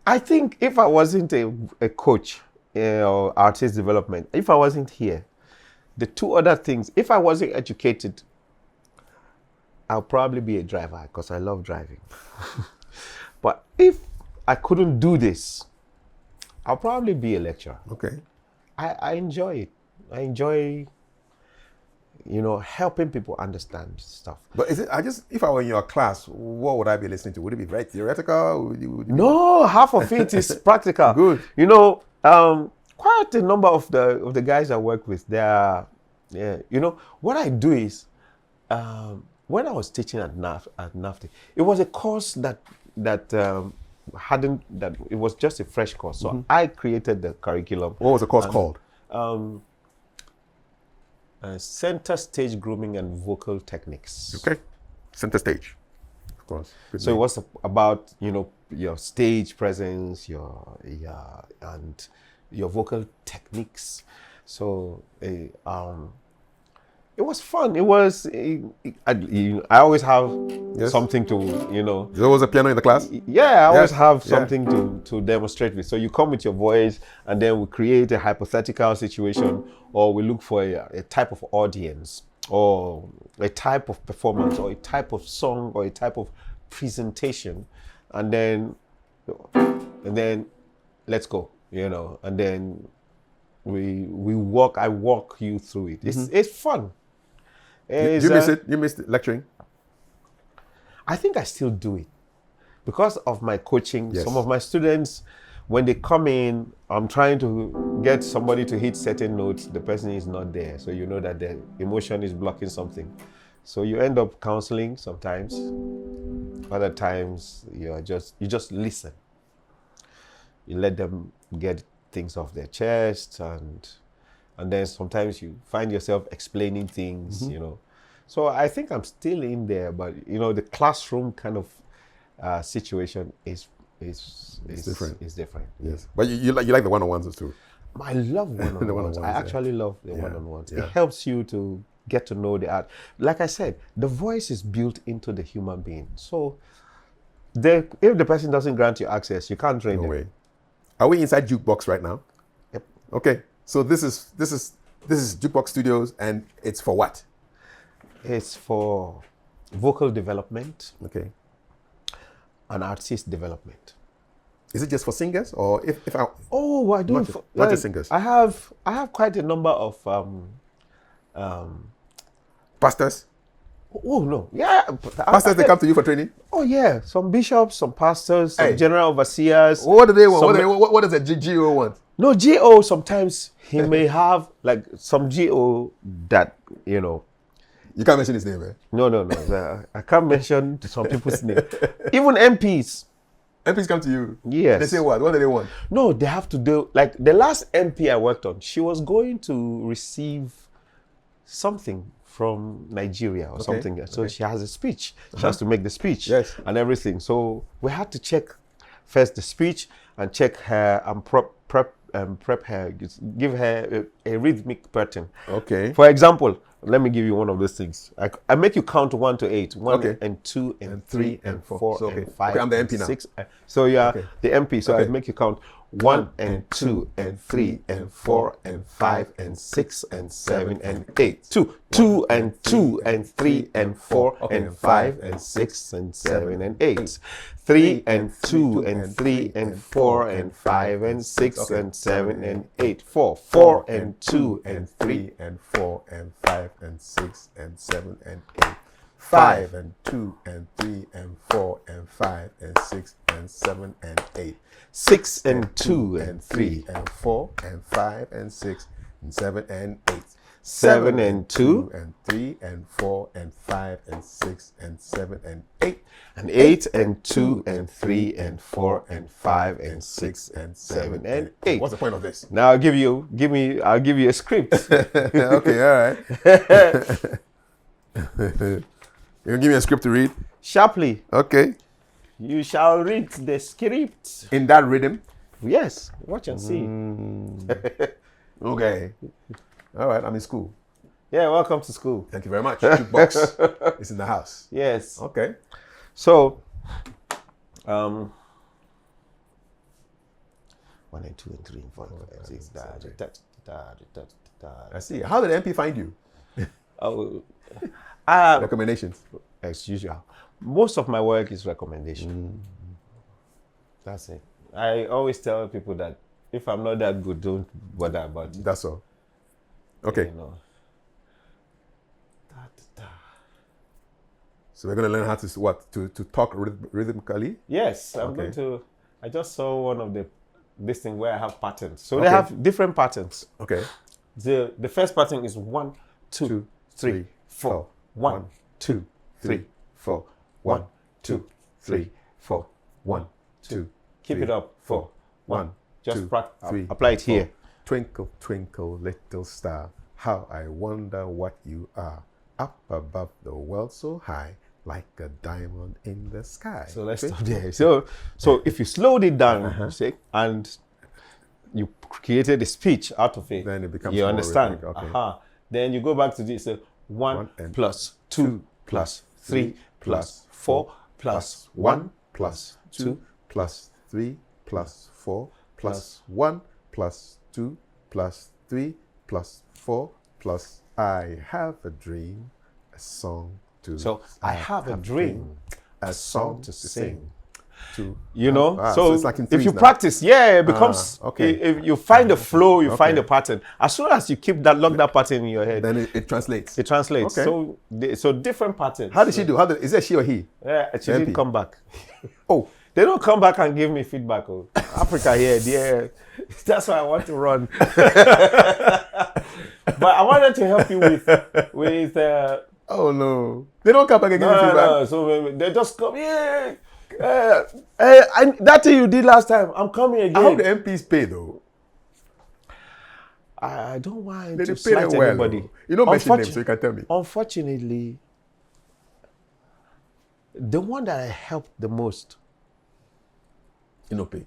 I think if I wasn't a coach or artist development, if I wasn't here, the two other things, if I wasn't educated, I'll probably be a driver because I love driving. But if I couldn't do this, I'll probably be a lecturer. Okay. I enjoy it. I enjoy, helping people understand stuff. But if I were in your class, what would I be listening to? Would it be very theoretical? No, half of it is practical. Good. Quite a number of the guys I work with, what I do is, when I was teaching at NAFTI, it was a course that it was just a fresh course. So I created the curriculum. What was the course called? Center Stage Grooming and Vocal Techniques. Okay. Center stage. Of course. Good name. It was about, your stage presence, and your vocal techniques. So it was fun. It was. I always have something to, There was a piano in the class? Yeah, I always have something to demonstrate with. So you come with your voice, and then we create a hypothetical situation, or we look for a type of audience, or a type of performance, or a type of song, or a type of presentation, and then let's go, and then we walk. I walk you through it. It's fun. You miss it? You missed lecturing? I think I still do it because of my coaching. Yes. Some of my students, when they come in, I'm trying to get somebody to hit certain notes. The person is not there, so you know that the emotion is blocking something. So you end up counseling sometimes. Other times you just listen. You let them get things off their chest, and then sometimes you find yourself explaining things, So I think I'm still in there, but the classroom kind of situation is different. Is different. Yes, but you like the one-on-ones too. I love one-on-ones. I actually love the one-on-ones. It helps you to get to know the art. Like I said, the voice is built into the human being. So if the person doesn't grant you access, you can't train them. Way. Are we inside Jukebox right now? Yep. Okay. So this is Jukebox Studios, and it's for what? It's for vocal development. Okay. And artist development. Is it just for singers, or if I? Oh, I do. Not just singers. I have quite a number of pastors. Oh no, yeah. Pastors, they come to you for training. Oh yeah, some bishops, some pastors, some general overseers. What do they want? What does a GO want? No, GO. Sometimes he may have like some GO that You can't mention his name, eh? No. I can't mention some people's name. Even MPs. MPs come to you. Yes. They say what? What do they want? No, they have to do, like the last MP I worked on, she was going to receive something from Nigeria or something. So she has a speech. She has to make the speech and everything. So we had to check first the speech and check her and prep her, give her a rhythmic pattern. Okay. For example, let me give you one of those things. I make you count 1 to 8. 1 and 2 and 3 and 4 so, and 5. I'm the MP now. 6. So the MP. So I make you count 1 and 2 and 3 and 4 and 5 and 6 and 7 and 8. 2 and 2 and 3 and 4 and 5 and 6 and 7 and 8. 3 and 2 and 3 and 4 and 5 and 6 and 7 and 8. 4 and 2 and 3 and 4 and 5 and 6 and 7 and 8. 5 and 2 and 3 and 4 and 5 and 6 and 7 and 8. 6 and 2 and 3 and 4 and 5 and 6 and 7 and 8. 7 and 2 and 3 and 4 and 5 and 6 and 7 and 8 and 8 and 2 and 3 and 4 and 5 and 6 and 7 and 8. What's the point of this? Now I'll give you a script. Okay, all right. You give me a script to read? Sharply, Okay. you shall read the script. In that rhythm? Yes, watch and see. Okay. All right, I'm in school. Yeah, welcome to school. Thank you very much. Jukebox is in the house. Yes. Okay. So, 1 and 2 and 3 and 4 and 6. I see. How did MP find you? Oh, Recommendations. as usual. Most of my work is recommendation. That's it. I always tell people that if I'm not that good, don't bother about it. That's all. Okay. You know. So we're going to learn how to talk rhythmically. Yes, I'm Okay. going to. I just saw one of this thing where I have patterns. So Okay. they have different patterns. Okay. The first pattern is 1, 2, 3, 4. 1, 2, 3, 4. 1, 2, 3, 4. 1, 2. Keep it up. 4, 1. Just 2, practice. 3, Apply it here. 4. Twinkle, twinkle, little star, how I wonder what you are. Up above the world so high, like a diamond in the sky. So let's stop there. So if you slowed it down, you see, and you created a speech out of it, Then it becomes you more understand. rhythmic, okay. Then you go back to this. 1 and plus 2 plus 3 plus 4 plus 1 plus 2 2 plus 3 plus 4 plus 1 plus 2 plus 3 plus 4 plus I have a dream, a song to So I have a dream, a song to sing. To you know. so it's like in if threes you now. practice, yeah, it becomes okay. If you find the flow, you find Okay. the pattern. As soon as you keep lock that pattern in your head, Then it translates. it translates. Okay. So different patterns. How did she do? Is it she or he? Yeah, she MP? didn't come back. Oh, They don't come back and give me feedback. Oh. Africa here, yeah. That's why I want to run. But I wanted to help you with oh no! They don't come back and give you feedback. no. So they just come, yeah. That thing you did last time, I'm coming again. I hope the MPs pay though. I don't want They to pay them slight well. anybody. Though. You don't mention names, so you can tell me. Unfortunately, the one that I helped the most, You know, pay.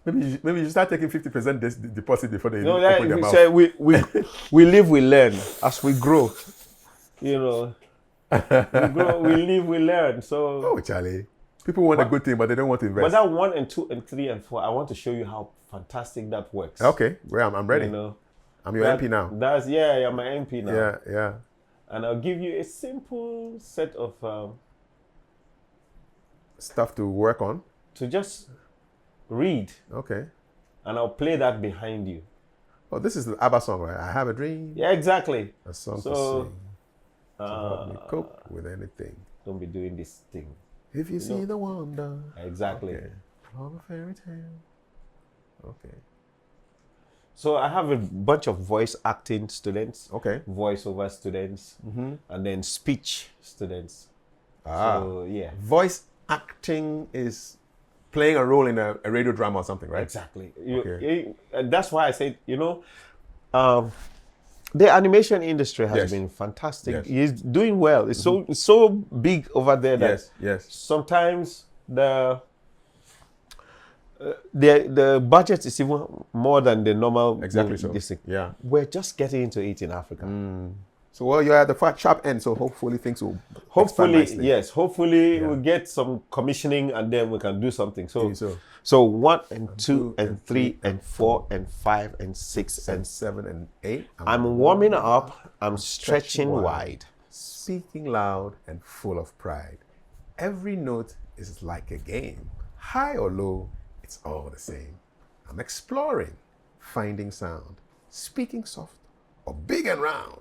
Maybe you start taking 50% deposit before they no, open their we mouth. say we live, we learn as we grow. You know, we live, we learn. So, Oh, Charlie. People want a good thing, but they don't want to invest. but that 1 and 2 and 3 and 4, I want to show you how fantastic that works. Okay, well, I'm ready. You know, I'm your MP now. That's you're my MP now. Yeah. And I'll give you a simple set of Stuff to work on. to just read, Okay. and I'll play that behind you. Oh, this is the ABBA song, right? I have a dream, Yeah, exactly. a song So, to sing, to help me cope with anything. Don't be doing this thing. If you see know. the wonder Exactly. okay, of a fairy tale. Okay. So I have a bunch of voice acting students, Okay. voiceover students, and then speech students. Ah. So yeah, Voice acting is playing a role in a radio drama or something, right? exactly. Okay. And that's why I said, the animation industry has Yes. been fantastic. Yes. He's doing well. It's so big over there that Yes. sometimes the budget is even more than the normal. Exactly so. this thing. Yeah. We're just getting into it in Africa. So, well, you're at the sharp end, so hopefully things will expand Hopefully, nicely. yes. Hopefully, we'll get some commissioning and then we can do something. So, So 1 and 2 and 3 and 4 and 5 and 6 and 7 and 8. I'm warming up. I'm stretching wide. Speaking loud and full of pride. Every note is like a game. High or low, it's all the same. I'm exploring, finding sound, speaking soft or big and round.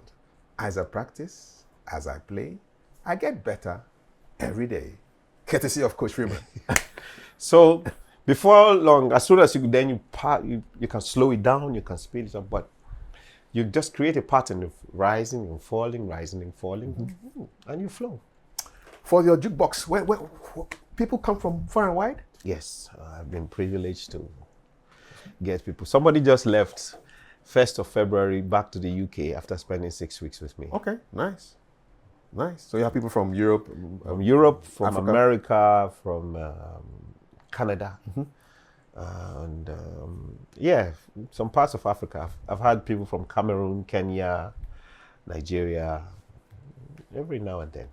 As I practice, as I play, I get better every day. Courtesy of Coach Freeman. So before long, as soon as you can slow it down, you can speed it up. But You just create a pattern of rising and falling, and you flow. For your jukebox, where people come from far and wide? Yes, I've been privileged to get people. Somebody just left 1st of February back to the UK after spending 6 weeks with me. Okay, nice. So you have people from Europe? From Africa? America, from Canada, and some parts of Africa. I've had people from Cameroon, Kenya, Nigeria, every now and then.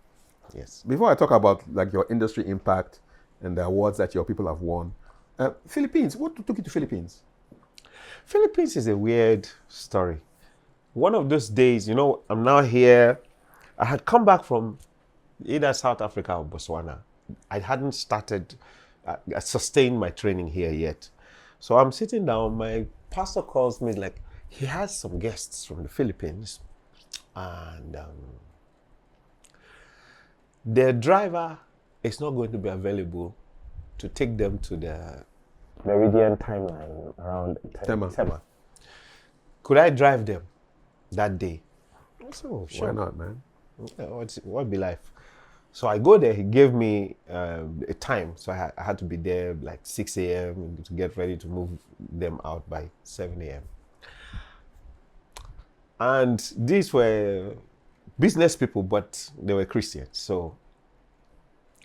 Yes. Before I talk about like your industry impact and the awards that your people have won, Philippines, what took you to Philippines? Philippines is a weird story. One of those days, I'm now here. I had come back from either South Africa or Botswana. I hadn't sustained my training here yet. So I'm sitting down, my pastor calls me, like, he has some guests from the Philippines, and their driver is not going to be available to take them to the meridian timeline around Tema. Could I drive them that day? I said, oh, sure. Why not, man? What be life? So I go there. He gave me a time, so I had to be there like 6 a.m. to get ready to move them out by 7 a.m. And these were business people, but they were Christians. So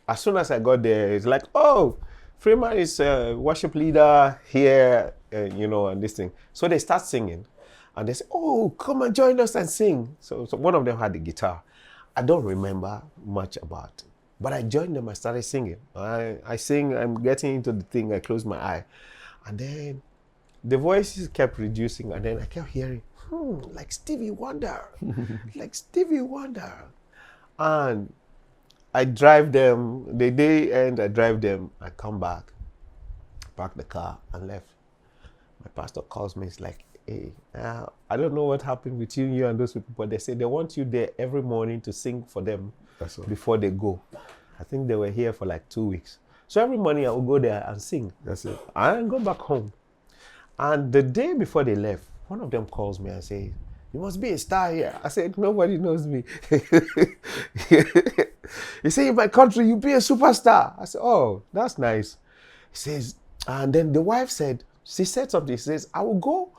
as soon as I got there, it's like, oh, Freeman is a worship leader here, and this thing. So they start singing, and they say, oh, come and join us and sing. So one of them had the guitar. I don't remember much about it, but I joined them. I started singing. I sing, I'm getting into the thing, I closed my eye. And then the voices kept reducing, and then I kept hearing, like Stevie Wonder, like Stevie Wonder. And I drive them, the day end, I drive them, I come back, park the car, and left. My pastor calls me, it's like, hey, I don't know what happened between you and those people, but they say they want you there every morning to sing for them before they go. I think they were here for like 2 weeks. So every morning I would go there and sing. That's it. And go back home. And the day before they left, one of them calls me and says, you must be a star here. I said, nobody knows me. He said, in my country, you be a superstar. I said, oh, that's nice. He says, and then the wife said, she said something. She says, I will go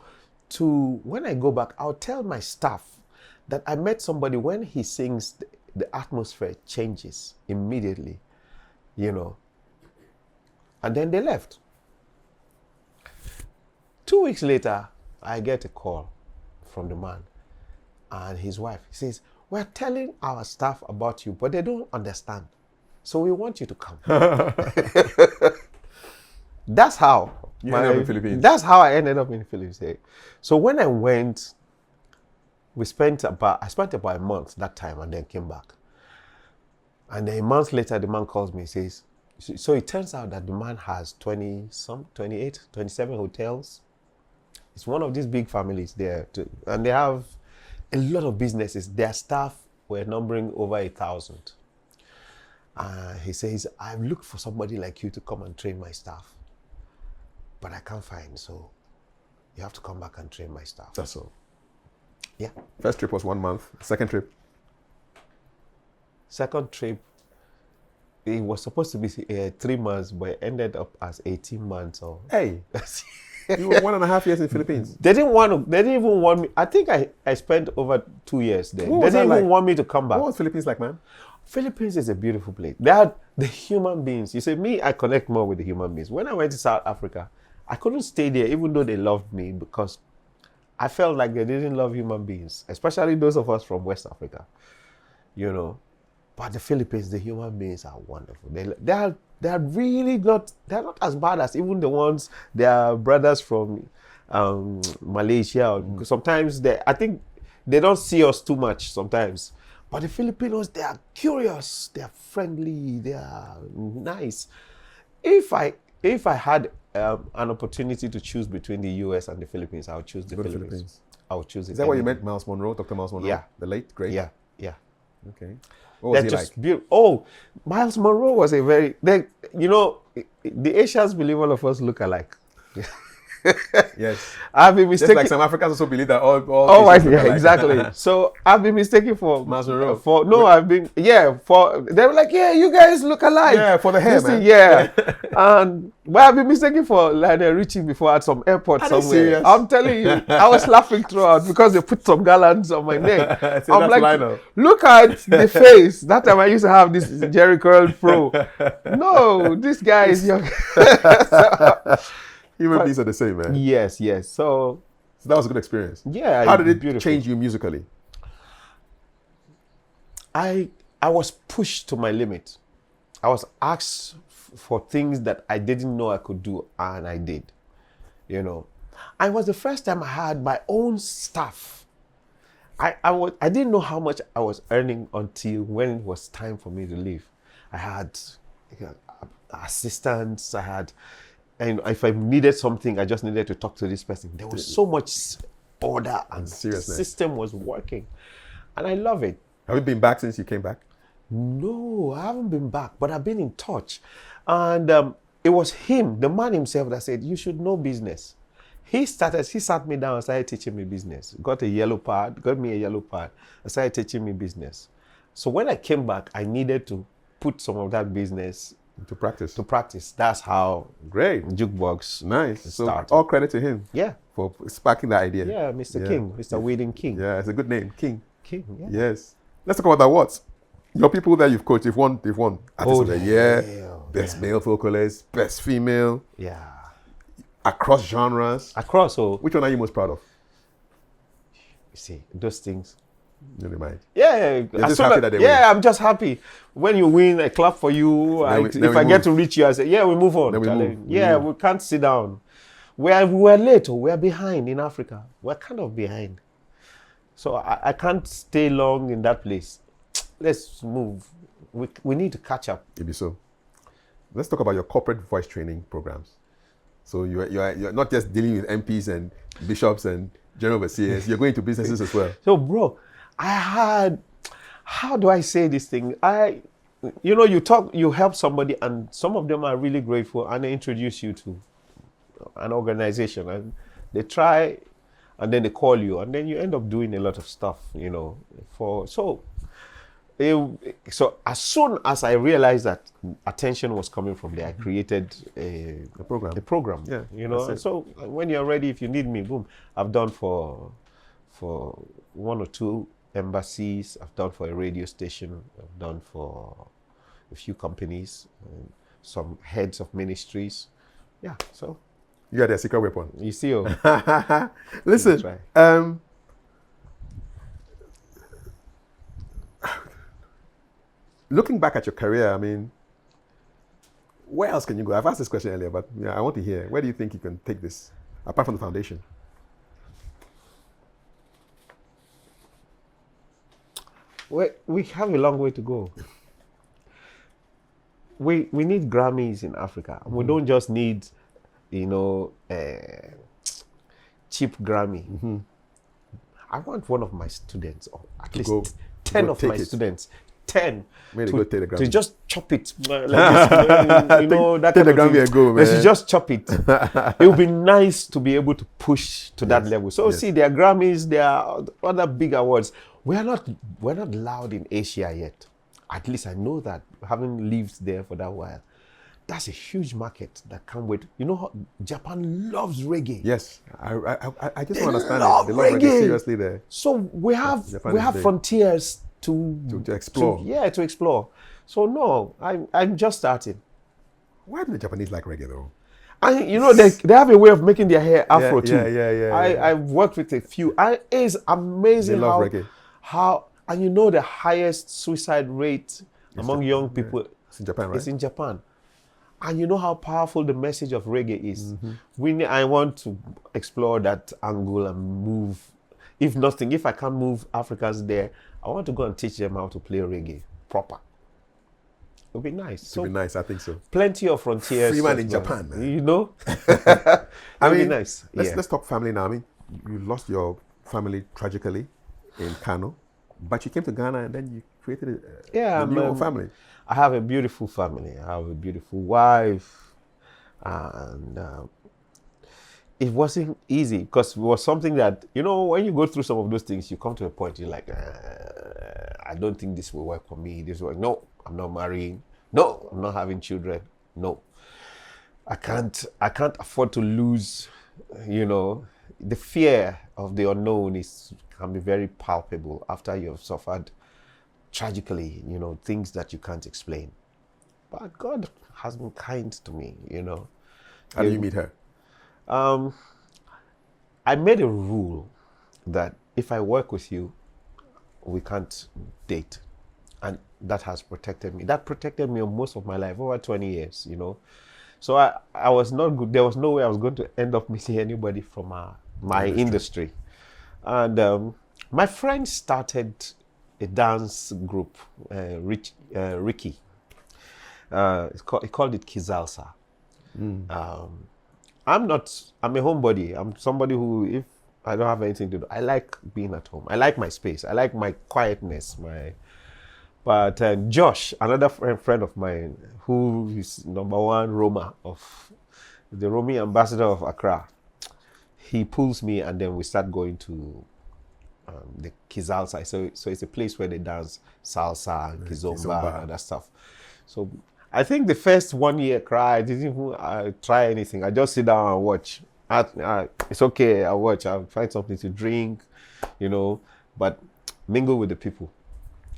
when I go back, I'll tell my staff that I met somebody, when he sings, the atmosphere changes immediately, And then they left. 2 weeks later, I get a call from the man and his wife. He says, we're telling our staff about you, but they don't understand. So we want you to come. That's how ended up in Philippines. That's how I ended up in the Philippines. So when I went, I spent about a month that time, and then came back. And then a month later, the man calls me and says, so it turns out that the man has 28, 27 hotels. It's one of these big families there, and they have a lot of businesses. Their staff were numbering over 1,000. He says, I've looked for somebody like you to come and train my staff, but I can't find, so you have to come back and train my staff. That's all. Yeah. First trip was 1 month. Second trip? Second trip, it was supposed to be 3 months, but it ended up as 18 months. Or hey, you were 1.5 years in the Philippines. They didn't even want me. I think I spent over 2 years there. They didn't even want me to come back. What was Philippines like, man? Philippines is a beautiful place. They are the human beings. You see, me, I connect more with the human beings. When I went to South Africa, I couldn't stay there even though they loved me, because I felt like they didn't love human beings, especially those of us from West Africa, But the Philippines, the human beings are wonderful. They are really not, they're not as bad as even the ones, their brothers from Malaysia. Sometimes I think they don't see us too much sometimes. But the Filipinos, they are curious, they are friendly, they are nice. If I had an opportunity to choose between the US and the Philippines, I would choose the Philippines. I would choose it. Is that what you meant, Miles Monroe, Dr. Miles Monroe? Yeah. The late, great? Yeah. Okay. What was he like? Beautiful. Oh, Miles Monroe was the Asians believe all of us look alike. Yes. I've been Just mistaken. like some Africans also believe that all Oh, Asians look yeah, alike. exactly. So I've been mistaken for Masuro. I've been they were like, yeah, you guys look alike. Yeah, for the hair, This thing, man. yeah. And but I've been mistaken for Lionel Richie before at some airport Are they somewhere. serious? I'm telling you, I was laughing throughout because they put some garlands on my neck. So I'm that's like, Lionel. look at the face. That time I used to have this Jerry curl pro. No, this guy is young. Human beings are the same, man. Yes. So that was a good experience. yeah, How did it beautiful. change you musically? I was pushed to my limit. I was asked for things that I didn't know I could do, and I did. You know, it was the first time I had my own staff. I didn't know how much I was earning until when it was time for me to leave. I had assistants. And if I needed something, I just needed to talk to this person. There was so much order and seriousness. System was working, and I love it. Have you been back since you came back? No, I haven't been back, but I've been in touch. And it was him, the man himself, that said, you should know business. He sat me down and started teaching me business. Got me a yellow pad. And started teaching me business. So when I came back, I needed to put some of that business To practice. That's how Great. Jukebox Nice. So started. all credit to him. Yeah. For sparking that idea. Yeah, Mr. King, Mr. Weeding King. Yeah, it's a good name, King. King, yeah. Yes. Let's talk about the awards. Your people that you've coached, they've won Artist of the Year, Best Male Vocalist, Best Female. Yeah. Across genres. So Which one are you most proud of? you see, those things. Never mind. Yeah, just happy that they win. I'm just happy. When you win, I clap for you. If I get to reach you, I say, yeah, we move on. We can't sit down. We're late or we're behind in Africa. We're kind of behind. So I can't stay long in that place. Let's move. We need to catch up. Maybe so. Let's talk about your corporate voice training programs. So you're not just dealing with MPs and bishops and general overseers. You're going to businesses as well. So, bro, how do I say this thing? You help somebody, and some of them are really grateful, and they introduce you to an organization, and they try, and then they call you, and then you end up doing a lot of stuff, So as soon as I realized that attention was coming from there, I created a program. Yeah, So when you're ready, if you need me, boom. I've done for one or two embassies. I've done for a radio station. I've done for a few companies, some heads of ministries. Yeah. So you are their secret weapon. you see, listen. Looking back at your career, I mean, where else can you go? I've asked this question earlier, but I want to hear. Where do you think you can take this, apart from the foundation? We have a long way to go. We need Grammys in Africa. We don't just need, cheap Grammy. I want one of my students, or at least 10 of my students, 10 to just chop it like this, that take the Grammy and go, man. They should just chop it. It would be nice to be able to push to that level. So see, there are Grammys, there are other big awards. We're not loud in Asia yet. At least I know that, having lived there for that while. That's a huge market that can't wait. Japan loves reggae. Yes, I just don't understand love it. They love reggae seriously there. So we have frontiers to explore. To explore. So no, I'm just starting. Why do the Japanese like reggae though? They have a way of making their hair afro too. Yeah. I've worked with a few. It's amazing they love reggae. The highest suicide rate among young people It's in Japan, right? is in Japan. And you know how powerful the message of reggae is. I want to explore that angle and move. If I can't move Africans there, I want to go and teach them how to play reggae proper. It would be nice. It would be nice, I think so. Plenty of frontiers. Freeman in Japan, man. It would be nice. Let's talk family now. I mean, you lost your family tragically in Kano, but you came to Ghana and then you created a new family. I have a beautiful family. I have a beautiful wife, and it wasn't easy because it was something that, when you go through some of those things, you come to a point, you're like, I don't think this will work for me. No, I'm not marrying. No, I'm not having children. No, I can't afford to lose, the fear of the unknown can be very palpable after you've suffered tragically, things that you can't explain. But God has been kind to me, How do you meet her? I made a rule that if I work with you, we can't date. And that has protected me. That protected me most of my life, over 20 years, So I was not good. There was no way I was going to end up meeting anybody from my industry. And my friend started a dance group, Ricky. He called it Kizalsa. I'm a homebody. I'm somebody who, if I don't have anything to do, I like being at home. I like my space. I like my quietness. But Josh, another friend of mine, who is #1 Roma of the Romy ambassador of Accra, he pulls me, and then we start going to the Kizalsa. So it's a place where they dance salsa and kizomba and other stuff. So I think the first 1 year I didn't even try anything. I just sit down and watch. It's okay, I'll watch. I'll find something to drink, but mingle with the people.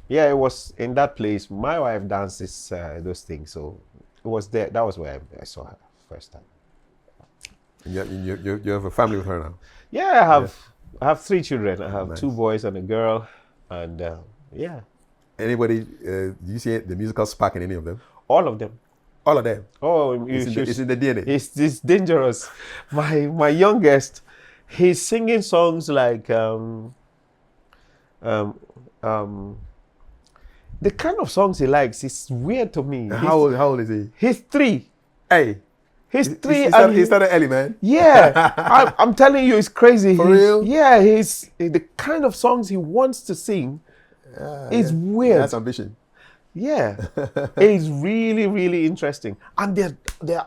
Yeah, it was in that place. My wife dances those things, so it was there. That was where I saw her first time. You have a family with her now? Yeah, I have 3 children. I have 2 boys and a girl, and yeah. Anybody? Do you see the musical spark in any of them? All of them. All of them. Oh, it's in the DNA. It's dangerous. My youngest, he's singing songs like the kind of songs he likes. It's weird to me. How old is he? He's 3. Hey. He's 3. He started early, man. Yeah, I'm telling you, it's crazy. For real? Yeah, the kind of songs he wants to sing is weird. That's ambition. Yeah, it's really, really interesting, and their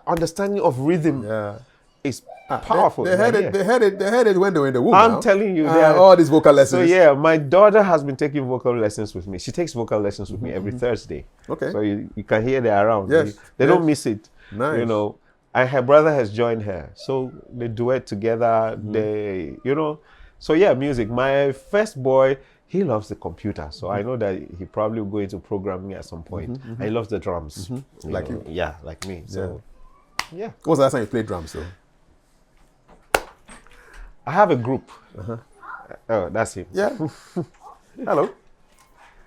understanding of rhythm is powerful. They had it when they were in the womb. I'm telling you, all these vocal lessons. So yeah, my daughter has been taking vocal lessons with me. She takes vocal lessons with me every Thursday. Okay. So you can hear they're around. Yes. They don't miss it. Nice. And her brother has joined her, so they duet together. So yeah, music. My first boy, he loves the computer, so I know that he probably will go into programming at some point. And he loves the drums, like you. Yeah, like me. So yeah. When was the last time you played drums, though? I have a group. Oh, that's him. Yeah. Hello.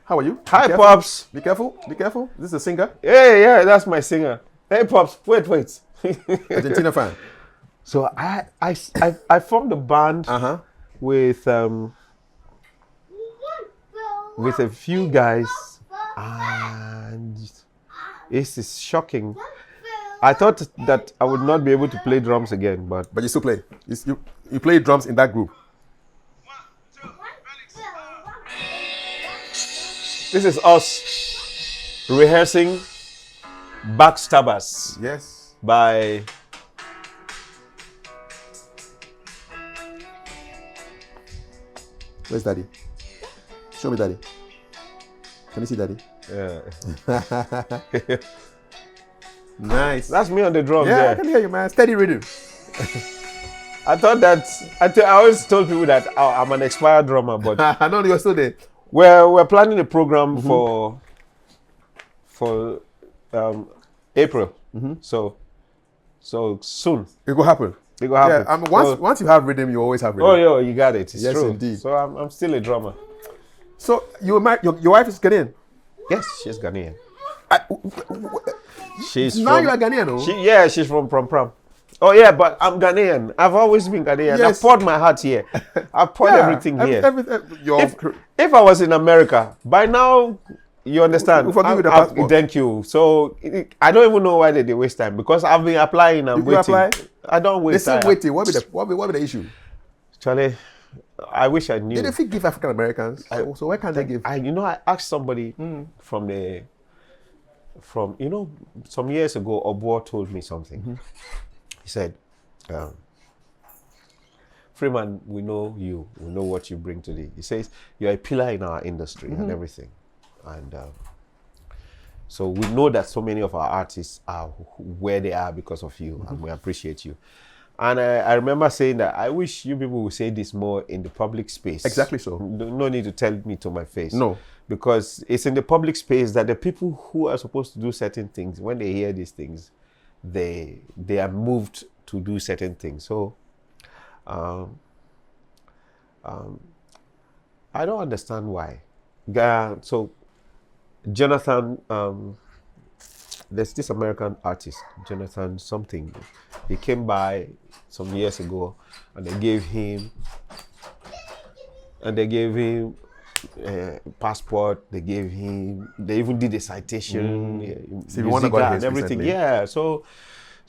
How are you? Hi, Pops. Be careful. Be careful. This is a singer. Yeah, that's my singer. Hey, Pops. Wait. Argentina fan. So I formed a band with a few guys, and this is shocking. I thought that I would not be able to play drums again, but you still play. You play drums in that group. This is us rehearsing Backstabbers. Yes. By where's Daddy? Show me Daddy. Can you see Daddy? Yeah. Nice. That's me on the drums. Yeah, there. I can hear you, man. Steady rhythm. I thought that I always told people that I'm an expired drummer, but I know you're still there. We're planning a program for April. So soon. It will happen. It will happen. Yeah, once you have rhythm, you always have rhythm. Oh, yeah, you got it. It's yes, true. Indeed. So I'm still a drummer. So your wife is Ghanaian? Yes, she's Ghanaian. She's now you are Ghanaian, no? She's from Pram. Oh yeah, but I'm Ghanaian. I've always been Ghanaian. Yes. I poured my heart here. I poured everything here. If I was in America, by now, you understand. We'll forgive you the passport. Thank you. So I don't even know why they waste time, because I've been applying and waiting. Apply? I don't waste time. They still waiting. What be the issue? Charlie, I wish I knew. Did they give African Americans? So why can't they give? I asked somebody from some years ago, Obuo told me something. He said, Freeman, we know you. We know what you bring to the. He says you're a pillar in our industry and everything, and so we know that so many of our artists are where they are because of you, and we appreciate you. And I remember saying that I wish you people would say this more in the public space. Exactly so. No need to tell me to my face. No. Because it's in the public space that the people who are supposed to do certain things, when they hear these things, they are moved to do certain things. So I don't understand why. So Jonathan, there's this American artist, Jonathan something. He came by some years ago, and they gave him passport. They even did a citation, So you want to go and everything. recently? Yeah. So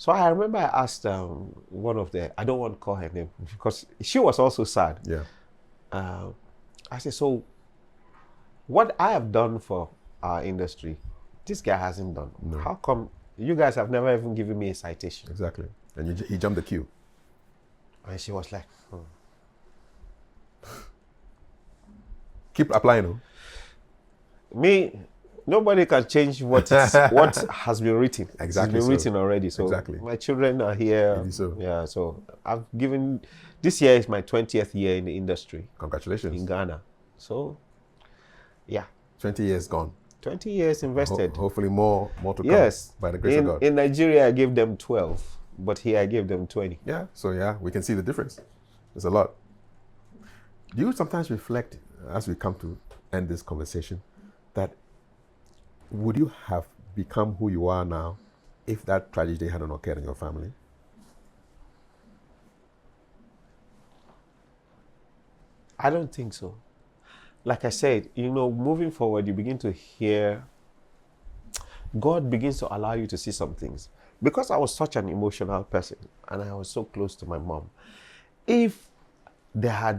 I remember I asked one of the, I don't want to call her name because she was also sad. Yeah. I said, so what I have done for our industry, this guy hasn't done. No. How come you guys have never even given me a citation? Exactly. And he jumped the queue. And she was like, Keep applying. No? me, nobody can change what has been written. Exactly It's so. been written already. So Exactly. my children are here. Maybe so. Yeah, so I've given, this year is my 20th year in the industry Congratulations. in Ghana. So, yeah, 20 years gone. 20 years invested. Hopefully more to come. Yes. By the grace of God. In Nigeria, I gave them 12, but here I gave them 20. Yeah. So yeah, we can see the difference. There's a lot. Do you sometimes reflect, as we come to end this conversation, that would you have become who you are now if that tragedy hadn't occurred in your family? I don't think so. Like I said, moving forward, you begin to hear, God begins to allow you to see some things. Because I was such an emotional person and I was so close to my mom, if I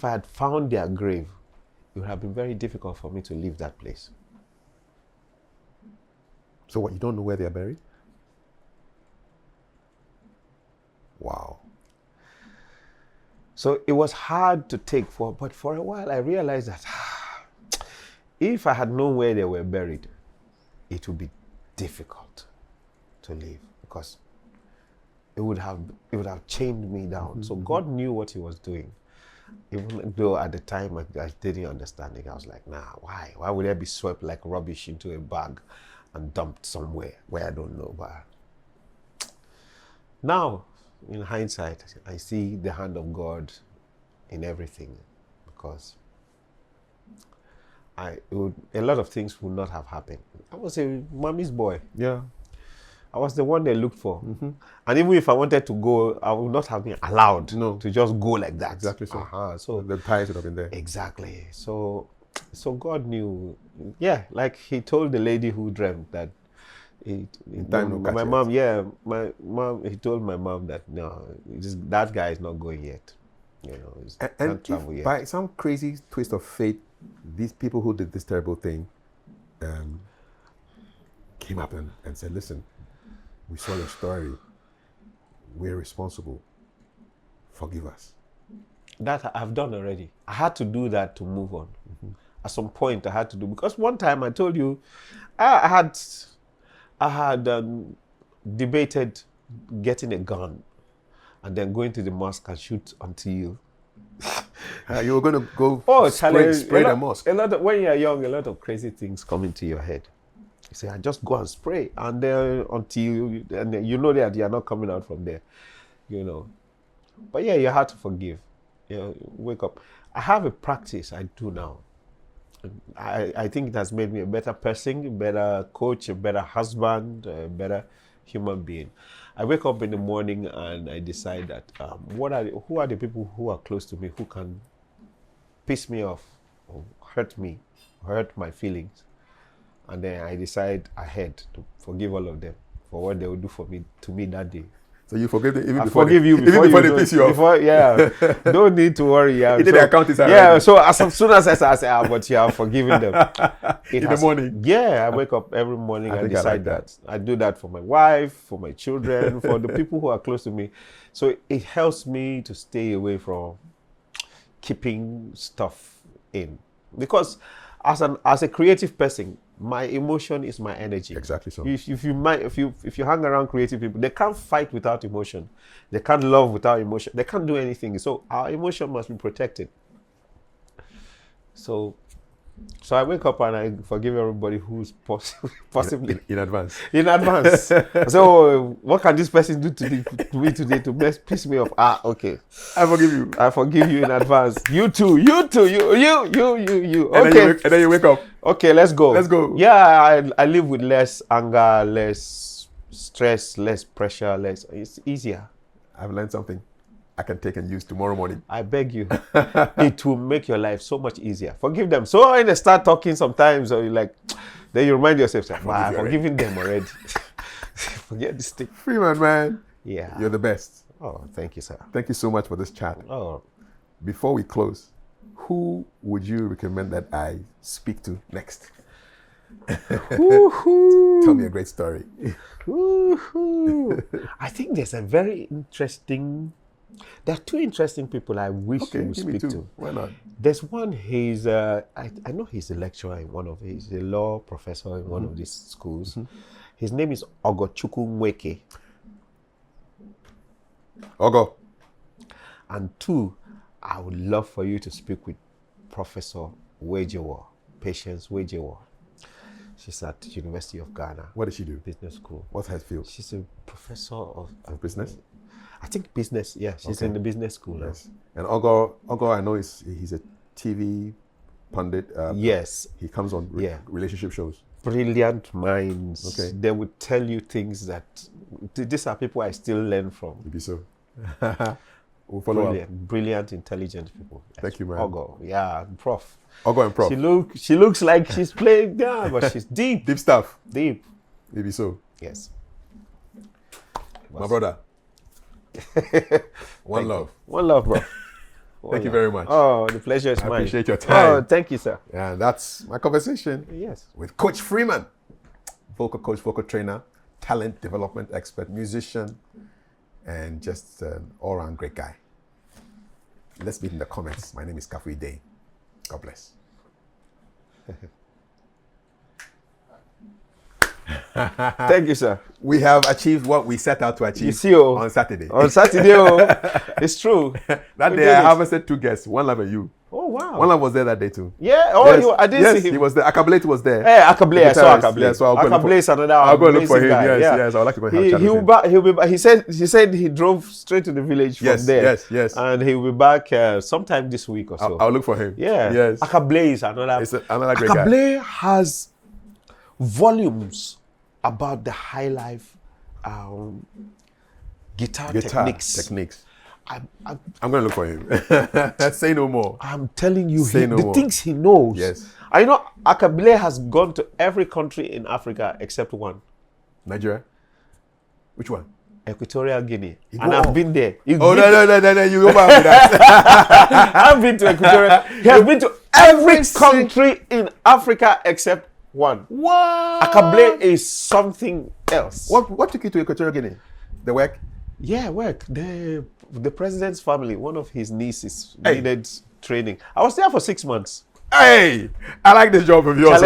had found their grave, it would have been very difficult for me to leave that place. So what, you don't know where they're buried? Wow. So it was hard to take but for a while I realized that if I had known where they were buried, it would be difficult to leave because it would have chained me down. Mm-hmm. So God knew what he was doing. Even though at the time I didn't understand it, I was like, nah, why? Why would I be swept like rubbish into a bag and dumped somewhere where I don't know? But now, in hindsight, I see the hand of God in everything because a lot of things would not have happened. I was a mommy's boy. Yeah. I was the one they looked for. Mm-hmm. And even if I wanted to go, I would not have been allowed to just go like that. Exactly so. So the ties would have been there. Exactly. So God knew. Yeah, like he told the lady who dreamt that he told my mom, he told my mom that no, that guy is not going yet. And if by some crazy twist of fate, these people who did this terrible thing came up and said, listen, we saw your story. We're responsible. Forgive us. That I've done already. I had to do that to move on. Mm-hmm. At some point I had to do, because one time I told you, I had debated getting a gun and then going to the mosque and shoot until you. You were going to go spray the mosque. When you're young, a lot of crazy things come into your head. You say, I just go and spray, and then until you know that you're not coming out from there, But yeah, you have to forgive. Wake up. I have a practice I do now. I think it has made me a better person, a better coach, a better husband, a better human being. I wake up in the morning and I decide that who are the people who are close to me who can piss me off or hurt me, hurt my feelings. And then I decide ahead to forgive all of them for what they will do to me that day. So you forgive them even I before forgive they, you even before before you they do piss it. you off. Before, yeah, don't need to worry. Yeah, He did the account is yeah. already. So as soon as I say, but you are forgiving them. In the morning. Yeah, I wake up every morning and think I like decide that. I do that for my wife, for my children, for the people who are close to me. So it helps me to stay away from keeping stuff in, because as a creative person, my emotion is my energy. Exactly so. If you hang around creative people, they can't fight without emotion. They can't love without emotion. They can't do anything. So our emotion must be protected. So I wake up and I forgive everybody who's possibly in advance. In advance. So what can this person do to me today to piss me off? Okay. I forgive you. I forgive you in advance. You too. You. Okay. And then you wake up. Okay, let's go. Let's go. Yeah, I live with less anger, less stress, less pressure, it's easier. I've learned something I can take and use tomorrow morning. I beg you. It will make your life so much easier. Forgive them. So when they start talking sometimes, or then you remind yourself, I'm forgiving them already. Forget this thing. Freeman, man. Yeah. You're the best. Oh, thank you, sir. Thank you so much for this chat. Oh. Before we close, who would you recommend that I speak to next? Tell me a great story. I think there are two interesting people I wish you would speak to. Why not? There's one, I know he's a lecturer he's a law professor in one of these schools. His name is Ogochukwu Nweke. Ogo. And two, I would love for you to speak with Professor Wejewo, Patience Wejewo. She's at University of Ghana. What does she do? Business school. What's her field? She's a professor of business? I think business, yeah. She's in the business school. Yes. And Ogo, I know he's a TV pundit. Yes. He comes on relationship shows. Brilliant minds. Okay. They would tell you things that these are people I still learn from. Maybe so. We'll follow up. Brilliant, intelligent people. Yes. Thank you, man. Ogo, yeah, Prof. Ogo and Prof. She looks like she's playing, but she's deep. Deep stuff. Deep. Maybe so. Yes. My brother. One love. One love, bro. Thank you very much. Oh, the pleasure is I mine. appreciate your time. Oh, thank you, sir. Yeah, that's my conversation. Yes. With Coach Freeman, vocal coach, vocal trainer, talent development expert, musician, and just an all-round great guy. Let's meet in the comments. My name is Kafui Dey. God bless. Thank you, sir. We have achieved what we set out to achieve You see, on Saturday. On Saturday, it's true. That day I harvested 2 guests, One Love and you. Oh, wow. One Love was there that day too. Yeah. Oh, yes. I didn't see him. He was there. Akablate was there. Hey, Akablate. I saw Akablate. Yeah, so Akablate is another I'll go look for him. guy. Yes. I would like to go and have a chat with him. He'll be back. He said he drove straight to the village from there. Yes. And he'll be back sometime this week or so. I'll look for him. Yeah. Yes. Akablate is another great guy. Akablate has volumes about the high life guitar techniques. I'm going to look for him. Say no more. I'm telling you, Say no the more. things he knows. Yes. I know Akablate has gone to every country in Africa except one. Nigeria? Which one? Equatorial Guinea. He And go I've on. been there. No, you go back with that. I've been to Equatorial. He has been to every country in Africa except one. What? Akablate is something else. What took you to Equatorial Guinea? The work? Yeah, work. The president's family, one of his nieces needed training. I was there for 6 months. Hey, I like this job of yours.